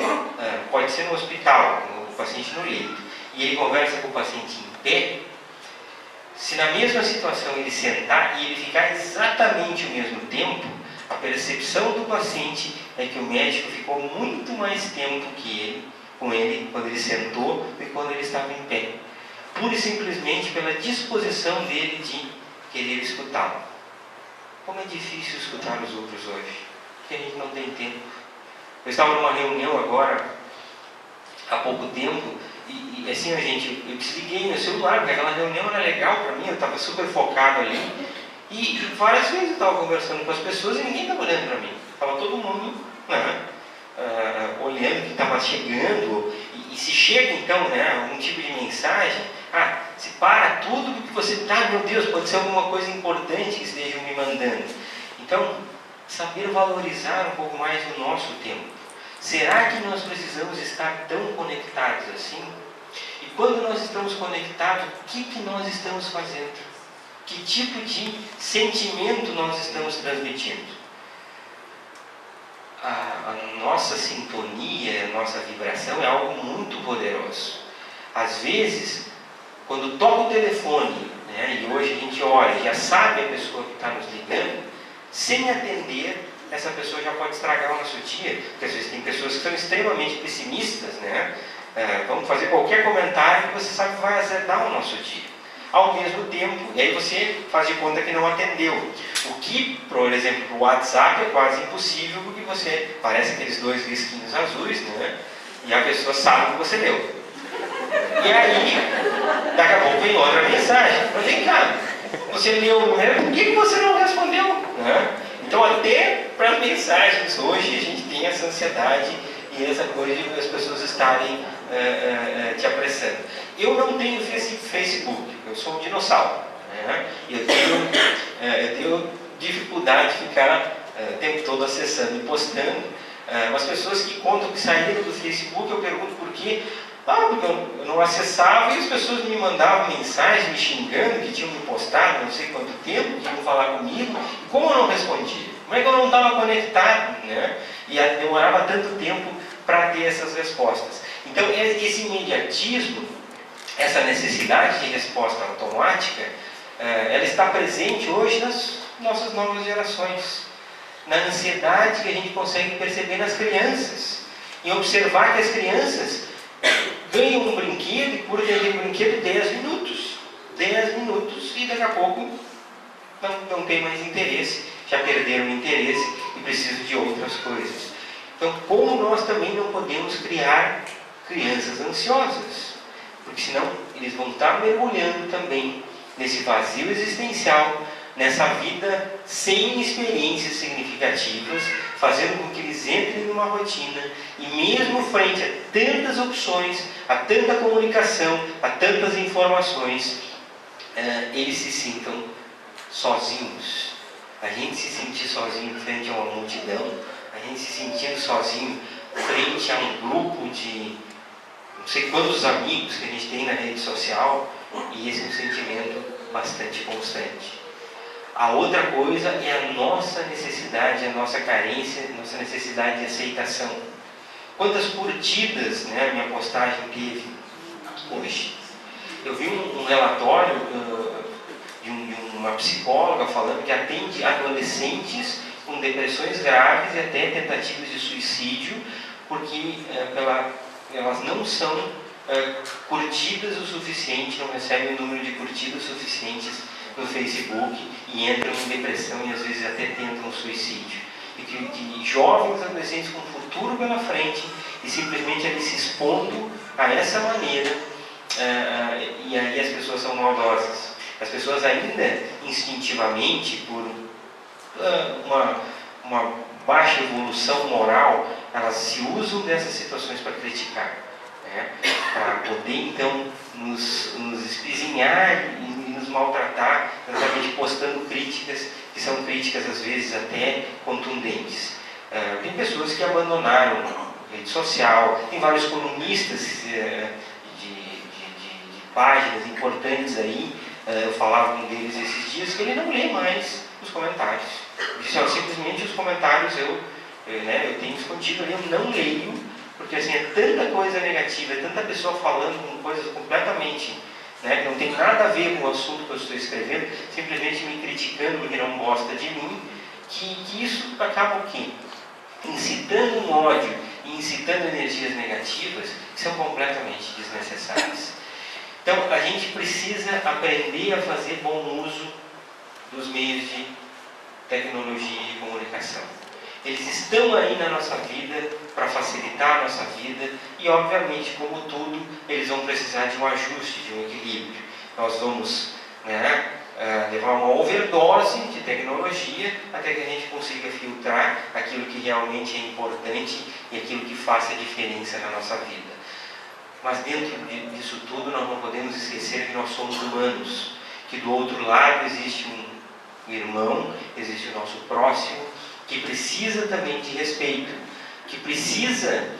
pode ser no hospital, o paciente no leito, e ele conversa com o paciente em pé, se na mesma situação ele sentar e ele ficar exatamente o mesmo tempo, a percepção do paciente é que o médico ficou muito mais tempo com ele quando ele sentou do que quando ele estava em pé. Pura e simplesmente pela disposição dele de querer escutá-lo. Como é difícil escutar os outros hoje, porque a gente não tem tempo. Eu estava numa reunião agora, há pouco tempo, e assim, eu desliguei meu celular, porque aquela reunião era legal para mim, eu estava super focado ali. E várias vezes eu estava conversando com as pessoas e ninguém estava olhando para mim. Estava todo mundo, né, olhando o que estava chegando. E se chega então, né, algum tipo de mensagem, se para tudo porque você está, meu Deus, pode ser alguma coisa importante que estejam me mandando. Então, saber valorizar um pouco mais o nosso tempo. Será que nós precisamos estar tão conectados assim? E quando nós estamos conectados, o que nós estamos fazendo? Que tipo de sentimento nós estamos transmitindo? A nossa sintonia, a nossa vibração é algo muito poderoso. Às vezes, quando toca o telefone, né, e hoje a gente olha, já sabe a pessoa que está nos ligando, sem atender, essa pessoa já pode estragar o nosso dia, porque às vezes tem pessoas que são extremamente pessimistas, né? Vão fazer qualquer comentário que você sabe que vai azedar o nosso dia. Ao mesmo tempo, e aí você faz de conta que não atendeu. O que, por exemplo, para o WhatsApp é quase impossível, porque você parece aqueles 2 risquinhos azuis, né? E a pessoa sabe que você leu. E aí, daqui a pouco vem outra mensagem. Mas vem cá, você leu o número, por que você não respondeu? Né? Então, até para as mensagens, hoje a gente tem essa ansiedade e essa coisa de as pessoas estarem te apressando. Eu não tenho Facebook, eu sou um dinossauro. Né? Eu tenho dificuldade de ficar o tempo todo acessando e postando. As pessoas que contam que saíram do Facebook, eu pergunto por quê. Porque eu não acessava e as pessoas me mandavam mensagem me xingando que tinham me postado não sei quanto tempo, que iam falar comigo, e como eu não respondia? Como é que eu não estava conectado? Né? E demorava tanto tempo para ter essas respostas. Então, esse imediatismo, essa necessidade de resposta automática, ela está presente hoje nas nossas novas gerações. Na ansiedade que a gente consegue perceber nas crianças. Em observar que as crianças ganham um brinquedo e por ter um brinquedo 10 minutos. 10 minutos e daqui a pouco não tem mais interesse, já perderam o interesse e precisam de outras coisas. Então, como nós também não podemos criar crianças ansiosas? Porque senão eles vão estar mergulhando também nesse vazio existencial, nessa vida sem experiências significativas, fazendo com que eles entrem numa rotina e mesmo frente a tantas opções, a tanta comunicação, a tantas informações, eles se sintam sozinhos. A gente se sentir sozinho frente a uma multidão, a gente se sentindo sozinho frente a um grupo de não sei quantos amigos que a gente tem na rede social, e esse é um sentimento bastante constante. A outra coisa é a nossa necessidade, a nossa carência, a nossa necessidade de aceitação. Quantas curtidas, né, a minha postagem teve hoje? Eu vi um relatório de uma psicóloga falando que atende adolescentes com depressões graves e até tentativas de suicídio, porque elas não são curtidas o suficiente, não recebem o número de curtidas suficientes no Facebook e entram em depressão e às vezes até tentam suicídio. E que jovens adolescentes com um futuro pela frente e simplesmente ali se expondo a essa maneira, e aí as pessoas são maldosas. As pessoas ainda instintivamente, por uma baixa evolução moral, elas se usam dessas situações para criticar, né? Para poder então nos espizinhar e nos maltratar, exatamente postando críticas que são críticas às vezes até contundentes. Tem pessoas que abandonaram a rede social, tem vários colunistas de páginas importantes aí, eu falava com um deles esses dias, que ele não lê mais os comentários. Disse, simplesmente os comentários eu tenho escondido ali, eu não leio, porque assim, é tanta coisa negativa, é tanta pessoa falando coisas completamente, né, que não tem nada a ver com o assunto que eu estou escrevendo, simplesmente me criticando porque não gosta de mim, que isso acaba o quê? Incitando um ódio e incitando energias negativas que são completamente desnecessárias. Então, a gente precisa aprender a fazer bom uso dos meios de tecnologia e comunicação. Eles estão aí na nossa vida para facilitar a nossa vida e, obviamente, como tudo, eles vão precisar de um ajuste, de um equilíbrio. Nós vamos levar uma overdose de tecnologia até que a gente consiga filtrar aquilo que realmente é importante e aquilo que faça diferença na nossa vida. Mas dentro disso tudo nós não podemos esquecer que nós somos humanos, que do outro lado existe um irmão, existe o nosso próximo, que precisa também de respeito, que precisa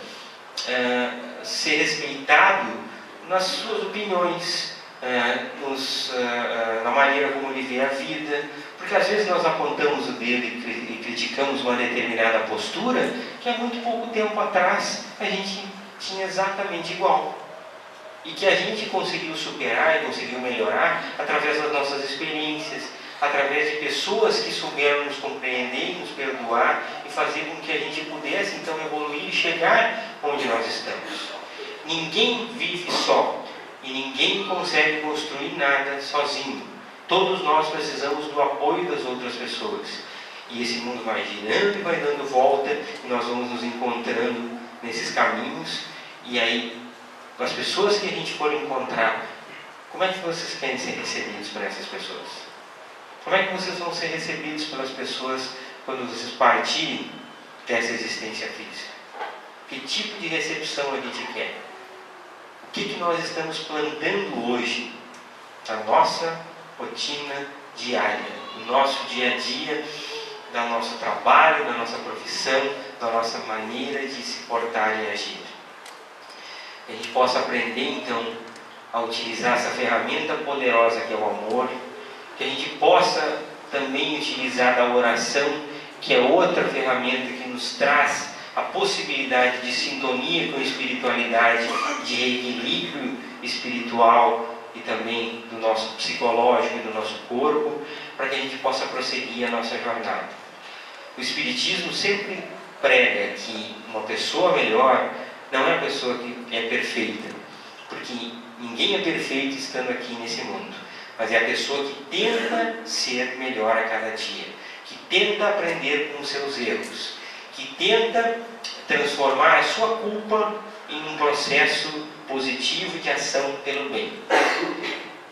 ser respeitado nas suas opiniões, na maneira como ele vê a vida, porque às vezes nós apontamos o dedo e criticamos uma determinada postura que há muito pouco tempo atrás a gente tinha exatamente igual, e que a gente conseguiu superar e conseguiu melhorar através das nossas experiências, através de pessoas que souberam nos compreender e nos perdoar e fazer com que a gente pudesse então evoluir e chegar onde nós estamos. Ninguém vive só e ninguém consegue construir nada sozinho. Todos nós precisamos do apoio das outras pessoas. E esse mundo vai girando e vai dando volta e nós vamos nos encontrando nesses caminhos. E aí, as pessoas que a gente for encontrar, como é que vocês querem ser recebidos por essas pessoas? Como é que vocês vão ser recebidos pelas pessoas quando vocês partirem dessa existência física? Que tipo de recepção a gente quer? O que nós estamos plantando hoje na nossa rotina diária, no nosso dia a dia, no nosso trabalho, na nossa profissão, na nossa maneira de se portar e agir? Que a gente possa aprender então a utilizar essa ferramenta poderosa que é o amor, que a gente possa também utilizar da oração, que é outra ferramenta que nos traz a possibilidade de sintonia com a espiritualidade, de equilíbrio espiritual e também do nosso psicológico e do nosso corpo, para que a gente possa prosseguir a nossa jornada. O Espiritismo sempre prega que uma pessoa melhor não é a pessoa que é perfeita, porque ninguém é perfeito estando aqui nesse mundo, mas é a pessoa que tenta ser melhor a cada dia, que tenta aprender com os seus erros, que tenta transformar a sua culpa em um processo positivo de ação pelo bem.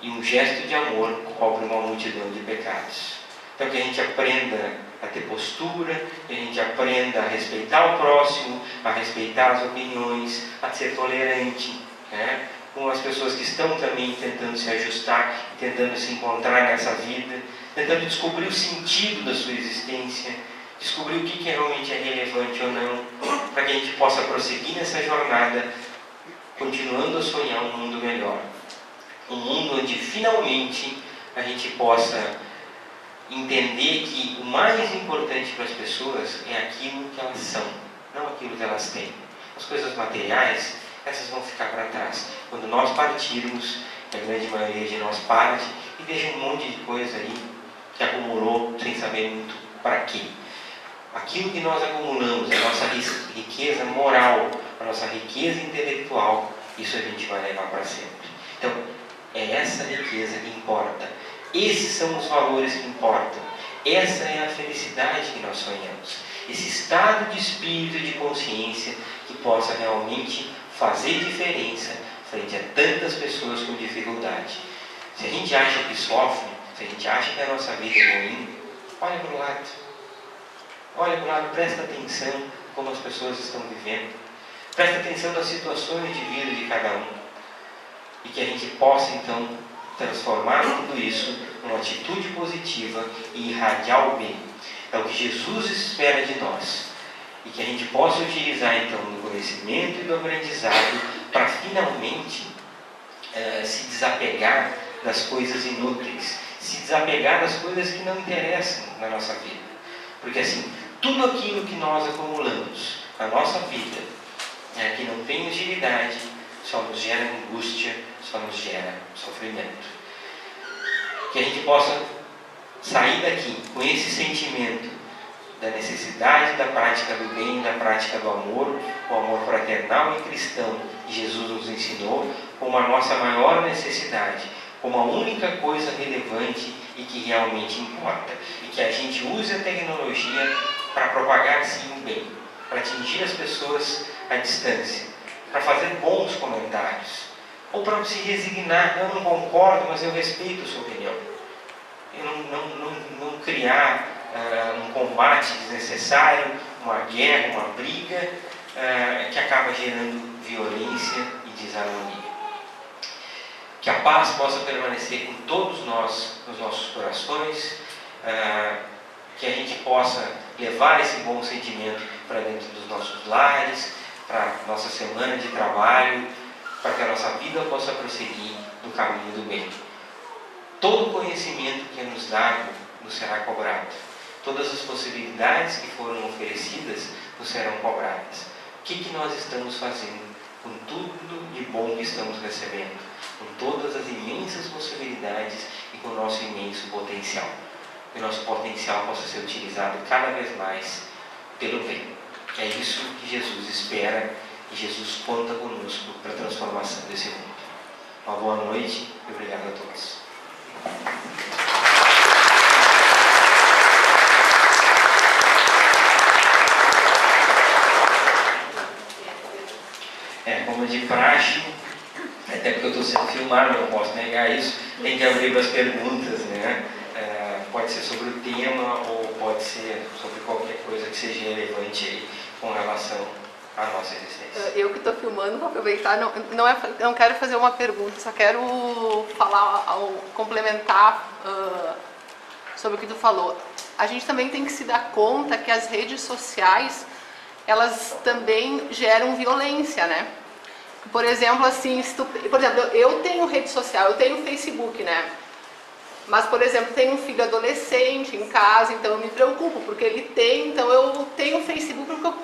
E um gesto de amor cobre uma multidão de pecados. Então que a gente aprenda a ter postura, que a gente aprenda a respeitar o próximo, a respeitar as opiniões, a ser tolerante, né, com as pessoas que estão também tentando se ajustar, tentando se encontrar nessa vida, tentando descobrir o sentido da sua existência, descobrir o que realmente é relevante ou não, para que a gente possa prosseguir nessa jornada, continuando a sonhar um mundo melhor. Um mundo onde finalmente a gente possa entender que o mais importante para as pessoas é aquilo que elas são, não aquilo que elas têm. As coisas materiais, essas vão ficar para trás. Quando nós partirmos, a grande maioria de nós parte e deixa um monte de coisa aí que acumulou sem saber muito para quê. Aquilo que nós acumulamos, a nossa riqueza moral, a nossa riqueza intelectual, isso a gente vai levar para sempre. Então, é essa riqueza que importa. Esses são os valores que importam. Essa é a felicidade que nós sonhamos. Esse estado de espírito e de consciência que possa realmente fazer diferença frente a tantas pessoas com dificuldade. Se a gente acha que sofre, se a gente acha que a nossa vida é ruim, olha para o lado. Olha para o lado, presta atenção em como as pessoas estão vivendo. Presta atenção nas situações de vida de cada um. E que a gente possa, então, transformar tudo isso numa atitude positiva e irradiar o bem. É o que Jesus espera de nós. E que a gente possa utilizar, então, do conhecimento e do aprendizado para finalmente se desapegar das coisas inúteis, se desapegar das coisas que não interessam na nossa vida. Porque, assim, tudo aquilo que nós acumulamos na nossa vida, que não tem utilidade, só nos gera angústia, só nos gera sofrimento. Que a gente possa sair daqui com esse sentimento da necessidade da prática do bem, da prática do amor, o amor fraternal e cristão que Jesus nos ensinou, como a nossa maior necessidade, como a única coisa relevante e que realmente importa. E que a gente use a tecnologia para propagar sim o bem, para atingir as pessoas à distância, para fazer bons comentários, ou para se resignar, eu não concordo, mas eu respeito a sua opinião. Eu não criar um combate desnecessário, uma guerra, uma briga, que acaba gerando violência e desarmonia. Que a paz possa permanecer com todos nós, nos nossos corações, que a gente possa levar esse bom sentimento para dentro dos nossos lares, para a nossa semana de trabalho, para que a nossa vida possa prosseguir no caminho do bem. Todo conhecimento que é nos dado nos será cobrado. Todas as possibilidades que foram oferecidas nos serão cobradas. O que nós estamos fazendo com tudo de bom que estamos recebendo? Com todas as imensas possibilidades e com o nosso imenso potencial. Que o nosso potencial possa ser utilizado cada vez mais pelo bem. É isso que Jesus espera e Jesus conta conosco para a transformação desse mundo. Uma boa noite e obrigado a todos. Como de praxe, até porque eu estou sendo filmado, não posso negar isso, tem que abrir para as perguntas, né? Pode ser sobre o tema ou pode ser sobre qualquer coisa que seja relevante aí com relação à nossa existência. Eu que estou filmando, vou aproveitar, não quero fazer uma pergunta, só quero falar, complementar sobre o que tu falou. A gente também tem que se dar conta que as redes sociais, elas também geram violência, né? Por exemplo, assim, eu tenho rede social, eu tenho Facebook, né? Mas, por exemplo, tenho um filho adolescente em casa, então eu me preocupo, porque ele tem, então eu tenho um Facebook porque eu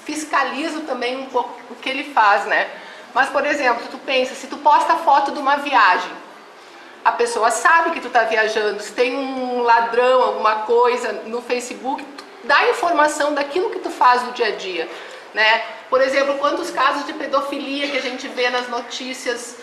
fiscalizo também um pouco o que ele faz, né? Mas, por exemplo, tu pensa, se tu posta foto de uma viagem, a pessoa sabe que tu tá viajando, se tem um ladrão, alguma coisa no Facebook, tu dá informação daquilo que tu faz no dia a dia, né? Por exemplo, quantos casos de pedofilia que a gente vê nas notícias,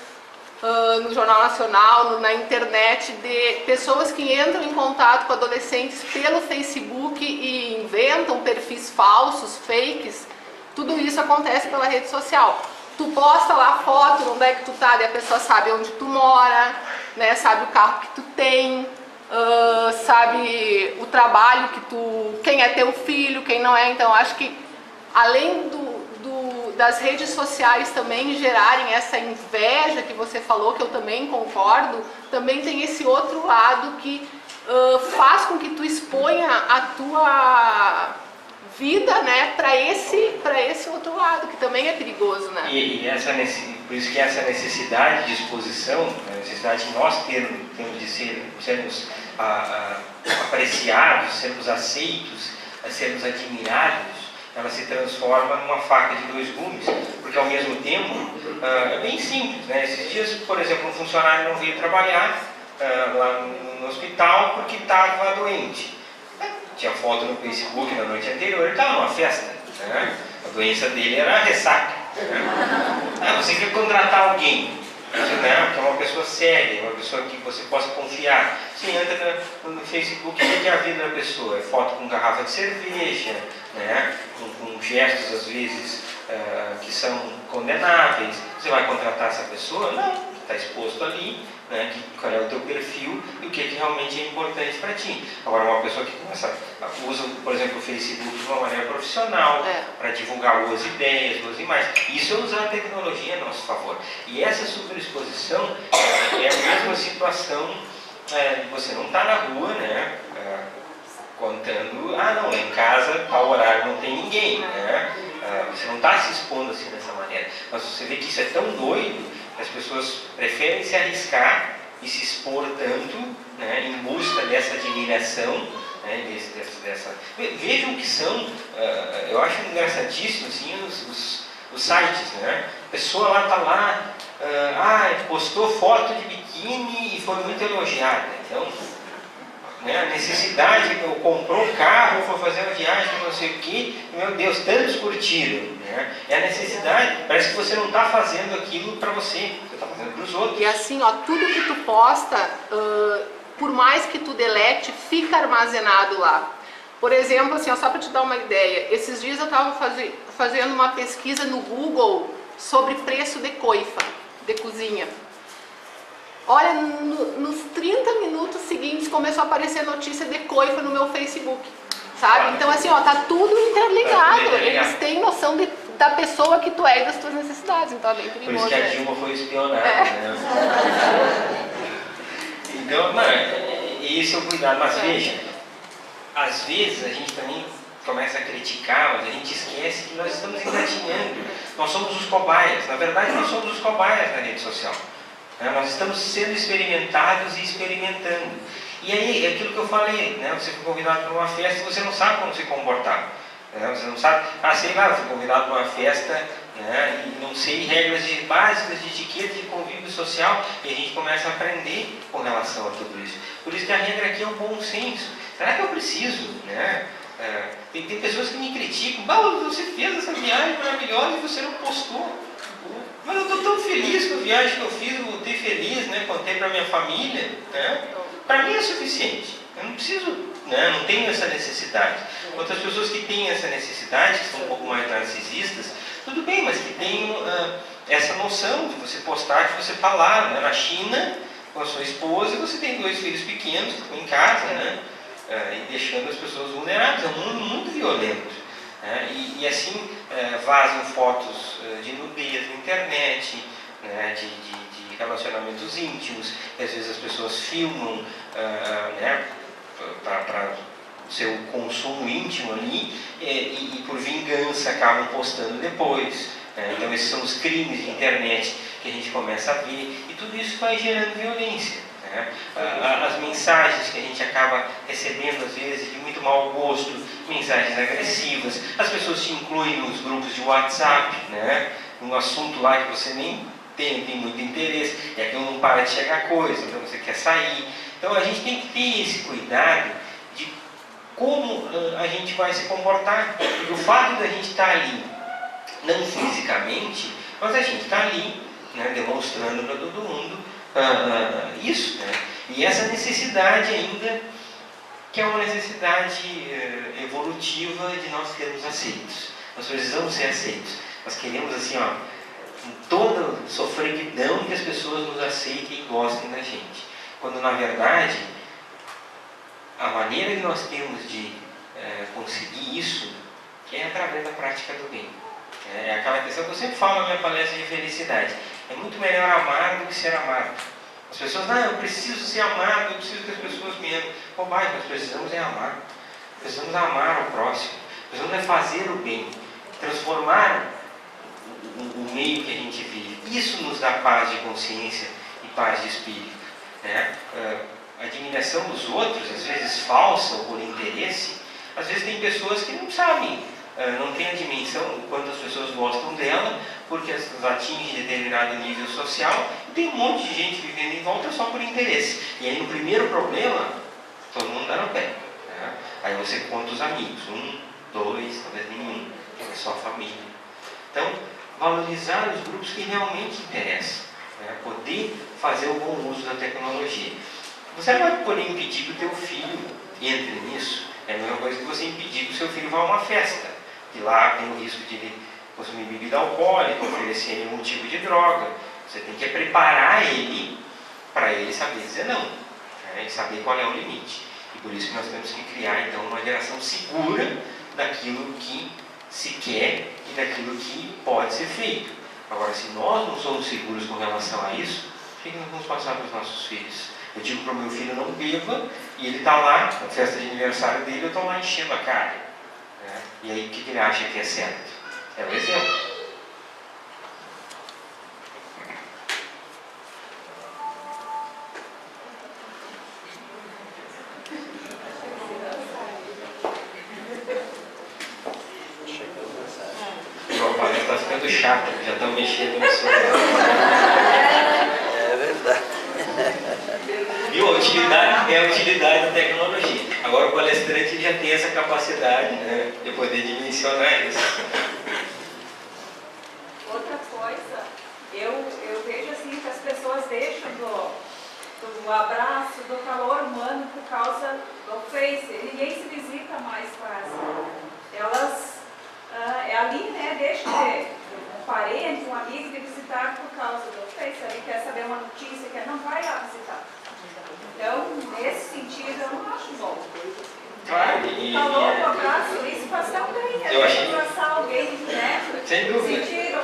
no Jornal Nacional, na internet, de pessoas que entram em contato com adolescentes pelo Facebook e inventam perfis falsos, fakes. Tudo isso acontece pela rede social. Tu posta lá foto, onde é que tu tá, e a pessoa sabe onde tu mora, né, sabe o carro que tu tem, sabe, o trabalho que quem é teu filho, quem não é. Então acho que além das redes sociais também gerarem essa inveja que você falou, que eu também concordo, também tem esse outro lado que faz com que tu exponha a tua vida, né, para esse outro lado, que também é perigoso, né? Por isso que essa necessidade de exposição, a necessidade de nós temos de sermos apreciados, sermos aceitos, sermos admirados, ela se transforma numa faca de dois gumes, porque ao mesmo tempo é bem simples, né? Esses dias, por exemplo, um funcionário não veio trabalhar lá no hospital porque estava doente. Tinha foto no Facebook na noite anterior, ele estava numa festa, né? A doença dele era a ressaca, né? Você quer contratar alguém, né, que é uma pessoa séria, uma pessoa que você possa confiar. Você entra no Facebook, o que é a vida da pessoa? É foto com garrafa de cerveja, né, com gestos às vezes que são condenáveis. Você vai contratar essa pessoa? Não, está exposto ali, né, qual é o teu perfil e o que realmente é importante para ti. Agora, uma pessoa que usa, por exemplo, o Facebook de uma maneira profissional, para divulgar boas ideias, boas imagens, isso é usar a tecnologia a nosso favor. E essa superexposição é a mesma situação de você não estar na rua, né, contando, não, em casa, tal horário não tem ninguém, né? Você não está se expondo assim dessa maneira. Mas você vê que isso é tão doido que as pessoas preferem se arriscar e se expor tanto, né, em busca dessa admiração, né, vejam que são, eu acho engraçadíssimo assim, os sites, né? A pessoa lá está lá, postou foto de biquíni e foi muito elogiada. Então, né, a necessidade, comprou um carro, foi fazer uma viagem, não sei o que, meu Deus, tantos curtiram, né? É a necessidade, parece que você não está fazendo aquilo para você está fazendo para os outros. E assim, ó, tudo que tu posta, por mais que tu delete, fica armazenado lá. Por exemplo, assim, ó, só para te dar uma ideia, esses dias eu estava fazendo uma pesquisa no Google sobre preço de coifa, de cozinha. Olha, nos 30 minutos seguintes começou a aparecer notícia de coifa no meu Facebook, sabe? Então assim, ó, tá tudo interligado. Eles têm noção da pessoa que tu é e das tuas necessidades, então é bem perigoso. Por isso que a Dilma foi espionada, né? Então, esse é o cuidado. Mas veja, às vezes a gente também começa a criticar, mas a gente esquece que nós estamos engatinhando. Nós somos os cobaias. Na verdade, nós somos os cobaias na rede social. Nós estamos sendo experimentados e experimentando. E aí, é aquilo que eu falei, né? Você foi convidado para uma festa e você não sabe como se comportar. Né? Você não sabe, sei lá, fui convidado para uma festa, né? E não sei regras básicas de etiqueta, de convívio social, e a gente começa a aprender com relação a tudo isso. Por isso que a regra aqui é o bom senso. Será que eu preciso, né? Tem pessoas que me criticam, você fez essa viagem maravilhosa e você não postou. Mas eu estou tão feliz com a viagem que eu fiz, eu voltei feliz, né? Contei para minha família, né? Para mim é suficiente. Eu não preciso, né? Não tenho essa necessidade. Outras pessoas que têm essa necessidade, que são um pouco mais narcisistas, tudo bem, mas que têm essa noção de você postar que você está lá, né? Na China, com a sua esposa, e você tem 2 filhos pequenos que estão em casa, né? E deixando as pessoas vulneráveis. É um mundo muito violento. E assim vazam fotos de nudez na internet, né, de relacionamentos íntimos, e às vezes as pessoas filmam né, para o seu consumo íntimo ali, e por vingança acabam postando depois. Então esses são os crimes de internet que a gente começa a ver, e tudo isso vai gerando violência. As mensagens que a gente acaba recebendo às vezes de muito mau gosto, mensagens agressivas, as pessoas te incluem nos grupos de WhatsApp, né? Um assunto lá que você nem tem muito interesse, e aquilo não para de chegar coisa, então você quer sair. Então a gente tem que ter esse cuidado de como a gente vai se comportar. E o fato da gente estar ali, não fisicamente, mas a gente está ali, né, demonstrando para todo mundo isso, né? E essa necessidade ainda, que é uma necessidade evolutiva de nós sermos aceitos. Nós precisamos ser aceitos. Nós queremos assim, com toda sofreguidão, que as pessoas nos aceitem e gostem da gente. Quando na verdade a maneira que nós temos de conseguir isso é através da prática do bem. É aquela questão que eu sempre falo na minha palestra de felicidade. É muito melhor amar do que ser amado. As pessoas, não, eu preciso ser amado, eu preciso que as pessoas me amem. Bobagem, nós precisamos é amar. Precisamos amar o próximo. Precisamos é fazer o bem. Transformar o meio que a gente vive. Isso nos dá paz de consciência e paz de espírito. Né? A admiração dos outros, às vezes falsa ou por interesse, às vezes tem pessoas que não sabem, não têm a dimensão do quanto as pessoas gostam dela, porque as atingem determinado nível social, e tem um monte de gente vivendo em volta só por interesse. E aí no primeiro problema, todo mundo dá no pé. Né? Aí você conta os amigos, 1, 2, talvez nenhum, é só família. Então, valorizar os grupos que realmente interessam, né? Poder fazer o bom uso da tecnologia. Você não vai poder impedir que o teu filho entre nisso. É a mesma coisa que você impedir que o seu filho vá a uma festa, que lá tem o risco de ele consumir bebida alcoólica, oferecer ele algum tipo de droga. Você tem que preparar ele para ele saber dizer não, né? E saber qual é o limite. E por isso que nós temos que criar então uma geração segura daquilo que se quer e daquilo que pode ser feito. Agora, se nós não somos seguros com relação a isso, o que nós vamos passar para os nossos filhos? Eu digo para o meu filho não beba, e ele está lá, na festa de aniversário dele, eu estou lá enchendo a cara. Né? E aí o que ele acha que é certo? É o exemplo. A palestra está ficando chata, já estão mexendo no celular. É verdade. Viu? A utilidade da tecnologia. Agora o palestrante já tem essa capacidade, né, de poder dimensionar isso. Outra coisa, eu vejo assim que as pessoas deixam do abraço, do calor humano por causa do Face. Ninguém se visita mais quase. Elas, é ali, né, deixam um parente, um amigo de visitar por causa do Face. Ele quer saber uma notícia, não vai lá visitar. Então, nesse sentido, eu não acho bom. Claro, O calor, o abraço, isso faz tão bem. Eu achei- abraçar alguém, né? Sem dúvida. Sentir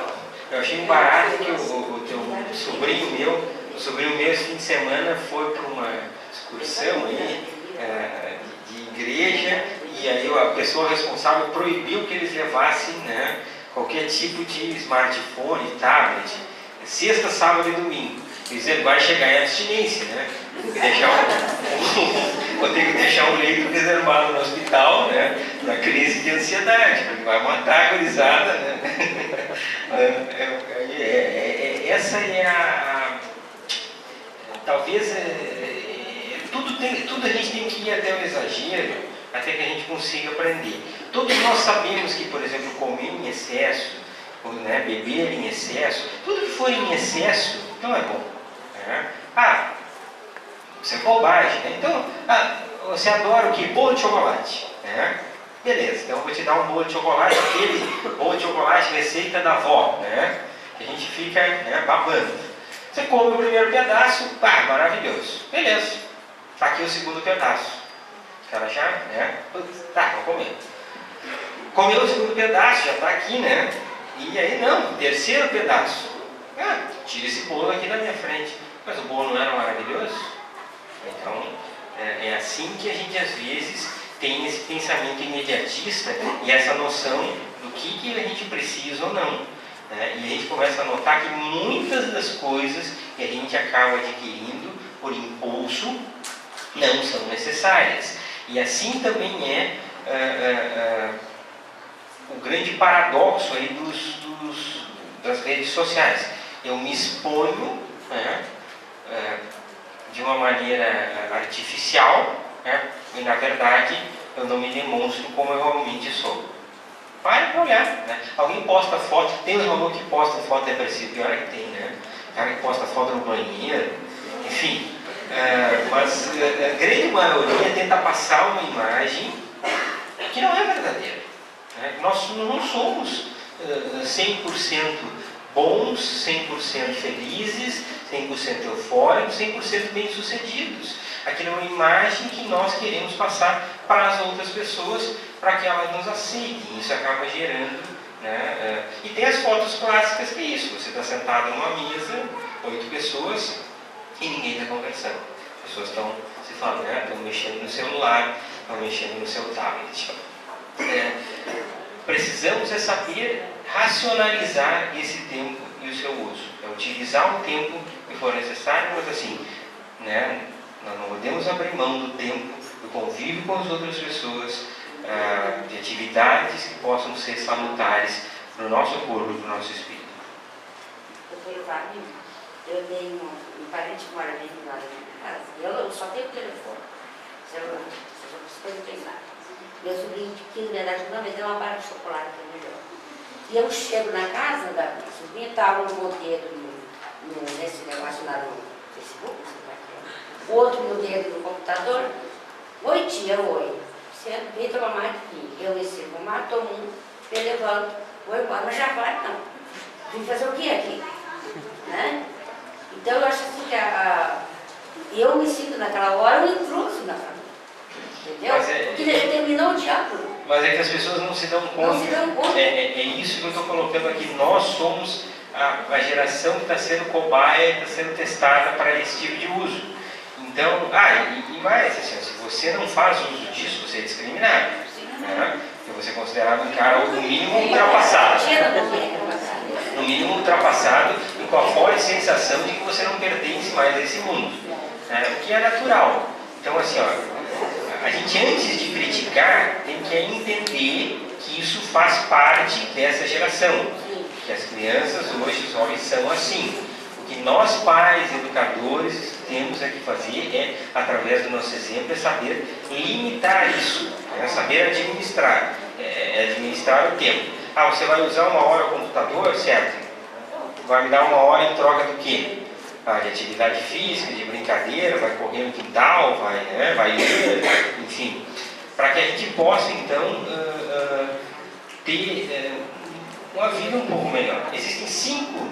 Eu achei um barato que o teu sobrinho meu esse fim de semana foi para uma excursão aí, de igreja, e aí a pessoa responsável proibiu que eles levassem, né, qualquer tipo de smartphone, tablet, sexta, sábado e domingo. Dizer, vai chegar em abstinência, né? Vou ter que deixar um leito reservado no hospital, né? Para crise de ansiedade, porque vai matar a gurizada, né? Essa é talvez tudo a gente tem que ir até o exagero, até que a gente consiga aprender. Todos nós sabemos que, por exemplo, comer em excesso, né, beber em excesso, tudo que for em excesso não é bom. Né? Isso é bobagem, né? Então, você adora o que? Bolo de chocolate, né? Beleza, então eu vou te dar um bolo de chocolate, aquele bolo de chocolate receita da avó, né? Que a gente fica, né, babando. Você come o primeiro pedaço, maravilhoso. Beleza, tá aqui o segundo pedaço. O cara já, né? Tá, vou comer. Comeu o segundo pedaço, já tá aqui, né? E aí não, terceiro pedaço. Tira esse bolo aqui da minha frente. Mas o bolo não era maravilhoso? Então, é assim que a gente às vezes tem esse pensamento imediatista e essa noção do que a gente precisa ou não. Né? E a gente começa a notar que muitas das coisas que a gente acaba adquirindo por impulso não são necessárias. E assim também é o grande paradoxo aí das redes sociais. Eu me exponho, né, de uma maneira artificial, né, e na verdade eu não me demonstro como eu realmente sou. Para para olhar, né? Alguém posta foto, tem uns malucos que postam foto depressiva, pior é que tem, né? O cara que posta foto no banheiro, enfim. Mas a grande maioria tenta passar uma imagem que não é verdadeira. Né? Nós não somos 100% bons, 100% felizes, 100% eufóricos, 100% bem-sucedidos. aquilo é uma imagem que nós queremos passar para as outras pessoas, para que elas nos aceitem. Isso acaba gerando, né? E tem as fotos clássicas que é isso, você está sentado numa mesa, 8 pessoas, e ninguém está conversando. As pessoas estão se falando, né? Estão mexendo no celular, estão mexendo no seu tablet. Precisamos saber racionalizar esse tempo e o seu uso. É utilizar o tempo que for necessário, mas assim, né? Nós não podemos abrir mão do tempo, do convívio com as outras pessoas, de atividades que possam ser salutares para o nosso corpo e para o nosso espírito. Doutor Wagner, eu tenho um parente que mora bem do lado da minha casa, eu só tenho telefone, celular, eu não tenho nada. Meu sobrinho pequeno me dá uma vez, deu uma barra de chocolate que é melhor. E eu chego na casa da minha sobrinha, estava um dedo nesse negócio lá no Facebook, o outro no dedo no computador. Oi tia, oi. Você vem tomar mais de mim. Eu recebo uma, tomo um, eu levanto, vou embora, mas já vai não. Vim fazer o que aqui? Né? Então eu acho assim que eu me sinto naquela hora um intruso na família. Entendeu? Porque ele terminou o diálogo. Mas é que as pessoas não se dão conta. Não se dão conta. É isso que eu estou colocando aqui. Nós somos a geração que está sendo cobaia, está sendo testada para esse tipo de uso. Então, e mais, assim, se você não faz uso disso, você é discriminado. Né? Porque você é considerado um cara, no mínimo, ultrapassado. No mínimo, ultrapassado e com a forte sensação de que você não pertence mais a esse mundo. Né? O que é natural. Então, assim, a gente, antes de criticar, tem que entender que isso faz parte dessa geração. Que as crianças hoje, os jovens, são assim. O que nós, pais, educadores, temos que fazer é, através do nosso exemplo, é saber limitar isso, né? Saber administrar, administrar o tempo. Você vai usar uma hora o computador, certo? Vai me dar uma hora em troca do quê? De atividade física, de brincadeira, vai correr no quintal, vai ler, enfim. Para que a gente possa, então, ter uma vida um pouco melhor. Existem cinco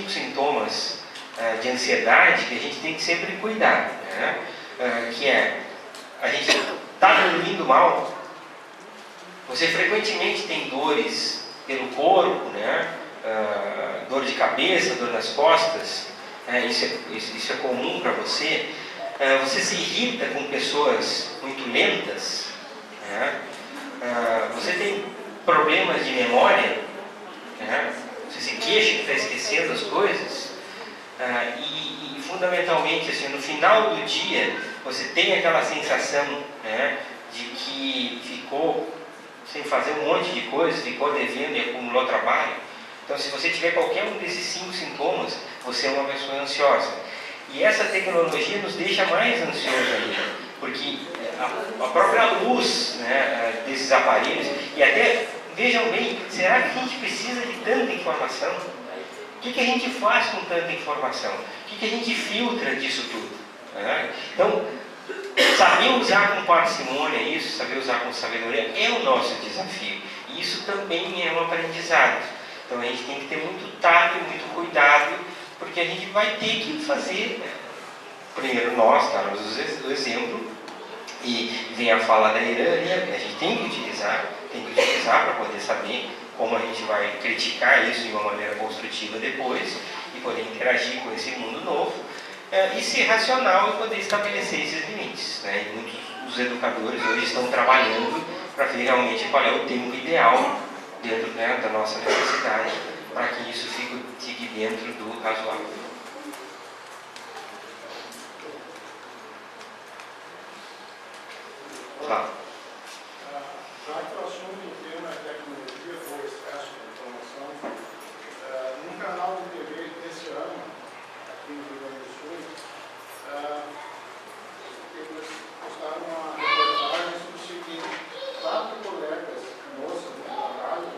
sintomas de ansiedade que a gente tem que sempre cuidar, né? Que é, a gente está dormindo mal, você frequentemente tem dores pelo corpo, né? Dor de cabeça, dor nas costas, isso é comum para você. Você se irrita com pessoas muito lentas, né? Você tem problemas de memória, né? Você se queixa que está esquecendo as coisas, e fundamentalmente, assim, no final do dia, você tem aquela sensação, né, de que ficou sem fazer um monte de coisas, ficou devendo e acumulou trabalho. Então, se você tiver qualquer um desses 5 sintomas, você é uma pessoa ansiosa. E essa tecnologia nos deixa mais ansiosos ainda, porque a própria luz, né, desses aparelhos, e até, vejam bem, será que a gente precisa de tanta informação? O que a gente faz com tanta informação? O que a gente filtra disso tudo? Então, saber usar com parcimônia isso, saber usar com sabedoria, é o nosso desafio. E isso também é um aprendizado. Então a gente tem que ter muito tato e muito cuidado, porque a gente vai ter que fazer, primeiro nós, darmos o exemplo, e vem a fala da Irânia, a gente tem que utilizar para poder saber como a gente vai criticar isso de uma maneira construtiva depois, e poder interagir com esse mundo novo, e ser racional e poder estabelecer esses limites. Né? E muitos dos educadores hoje estão trabalhando para ver realmente qual é o tempo ideal dentro, né, da nossa necessidade, para que isso fique dentro do razoável. Claro. Já que o assunto inteiro é tecnologia, ou excesso de informação, num canal de TV desse ano, aqui no Rio Grande do Sul, eles postaram uma reportagem sobre o seguinte: 4 colegas moças do trabalho,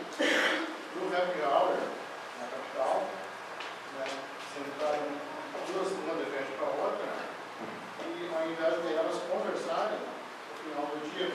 no happy hour, na capital, né, sentaram duas, uma de frente para a outra, e ao invés de elas conversarem, no final do dia,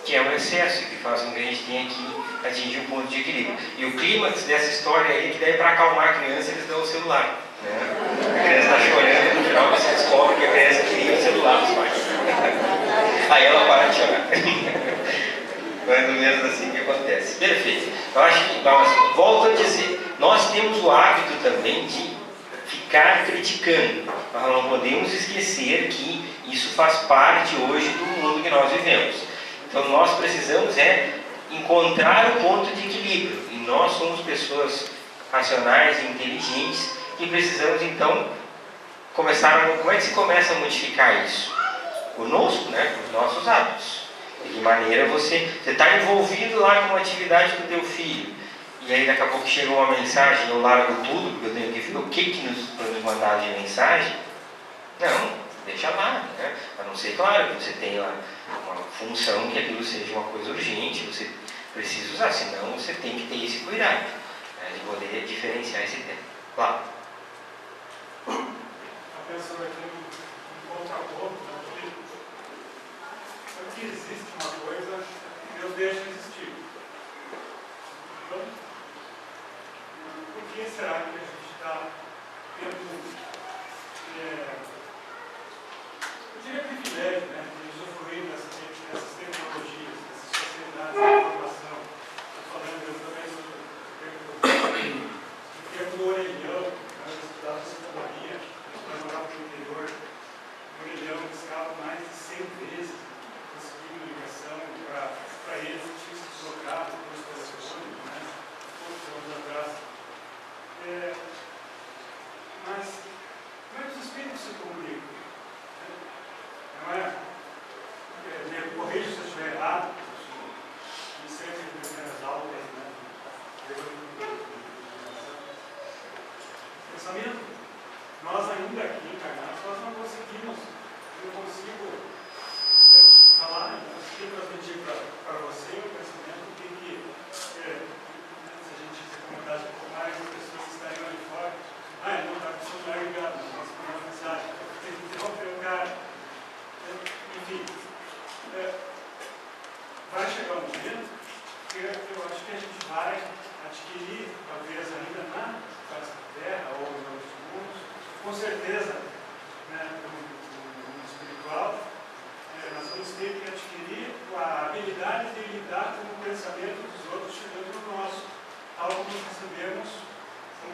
que é o excesso, que faz com que a gente tenha que atingir um ponto de equilíbrio. E o clímax dessa história aí é que daí para acalmar a criança eles dão o celular. Né? A criança está chorando e no final você descobre que a criança queria o celular dos pais. Aí ela para de chorar. Mais ou menos assim que acontece. Perfeito. Eu acho que, mas, volto a dizer, nós temos o hábito também de ficar criticando. Nós não podemos esquecer que isso faz parte hoje do mundo que nós vivemos. Então nós precisamos encontrar o ponto de equilíbrio. E nós somos pessoas racionais e inteligentes e precisamos então começar como é que se começa a modificar isso? Conosco, né? Com os nossos hábitos. De que maneira você está envolvido lá com uma atividade com o teu filho. E aí daqui a pouco chega uma mensagem, eu largo tudo, porque eu tenho que ver o que nos mandaram de mensagem. Não, deixa lá, né? A não ser, claro, que você tem lá uma função que aquilo seja uma coisa urgente, você precisa usar, senão você tem que ter esse cuidado, né, de poder diferenciar esse tempo. Claro. Estou pensando aqui no contraponto, né? Aqui existe uma coisa que Deus deixa existir. Então, por que será que a gente está tendo, eu diria privilégio, né, de usufruir dessas tecnologias, dessas facilidades da informação? Estou falando também sobre o tempo do orelhão, né, eu estudava cidadania, para morar para o interior, o orelhão escava mais de 100 vezes, conseguindo ligação para eles que tinham se deslocado depois do telefone, né, poucos anos atrás. Mas como é que os espíritos se comunicam? Não é? Me corrija se eu estiver errado, e sempre nas primeiras aulas, né? Pensamento. Nós ainda aqui encarnados, nós não conseguimos, eu não consigo falar, não consigo transmitir para você o pensamento de que, se a gente se comentasse um pouco mais, as pessoas que estariam ali fora, ele não está com o celular ligado, não posso mandar uma mensagem, tem que interromper o cara. Enfim, vai chegar um momento que eu acho que a gente vai adquirir, talvez ainda na face da Terra ou em outros mundos, com certeza, né, no mundo espiritual, nós vamos ter que adquirir a habilidade de lidar com o pensamento dos outros chegando no nosso, tal como recebemos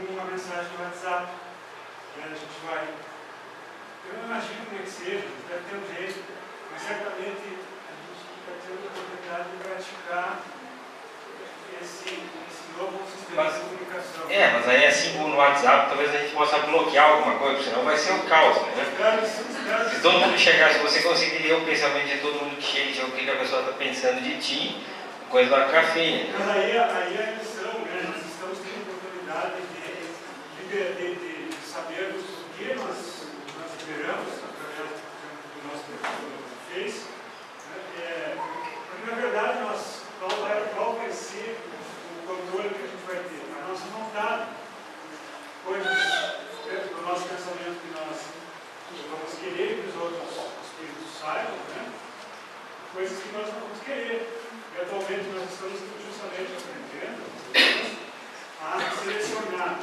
uma mensagem no WhatsApp. A gente vai. Eu não imagino como é que seja, deve ter um jeito, mas certamente a gente vai ter a oportunidade de praticar esse novo sistema de comunicação. Mas aí assim como no WhatsApp, talvez a gente possa bloquear alguma coisa, senão vai ser um caos, né? Se todo mundo chegar, se você conseguir ler o pensamento de todo mundo que chega, o que a pessoa está pensando de ti, a coisa vai ficar feia. Mas aí a lição, né? Nós estamos tendo a oportunidade de sabermos o que nós esperamos através do nosso Face, né? Porque na verdade qual vai ser o controle que a gente vai ter? A nossa vontade, coisas dentro do nosso pensamento que nós vamos querer que os outros espíritos saibam, né? Coisas que nós não vamos querer. E atualmente nós estamos justamente aprendendo a selecionar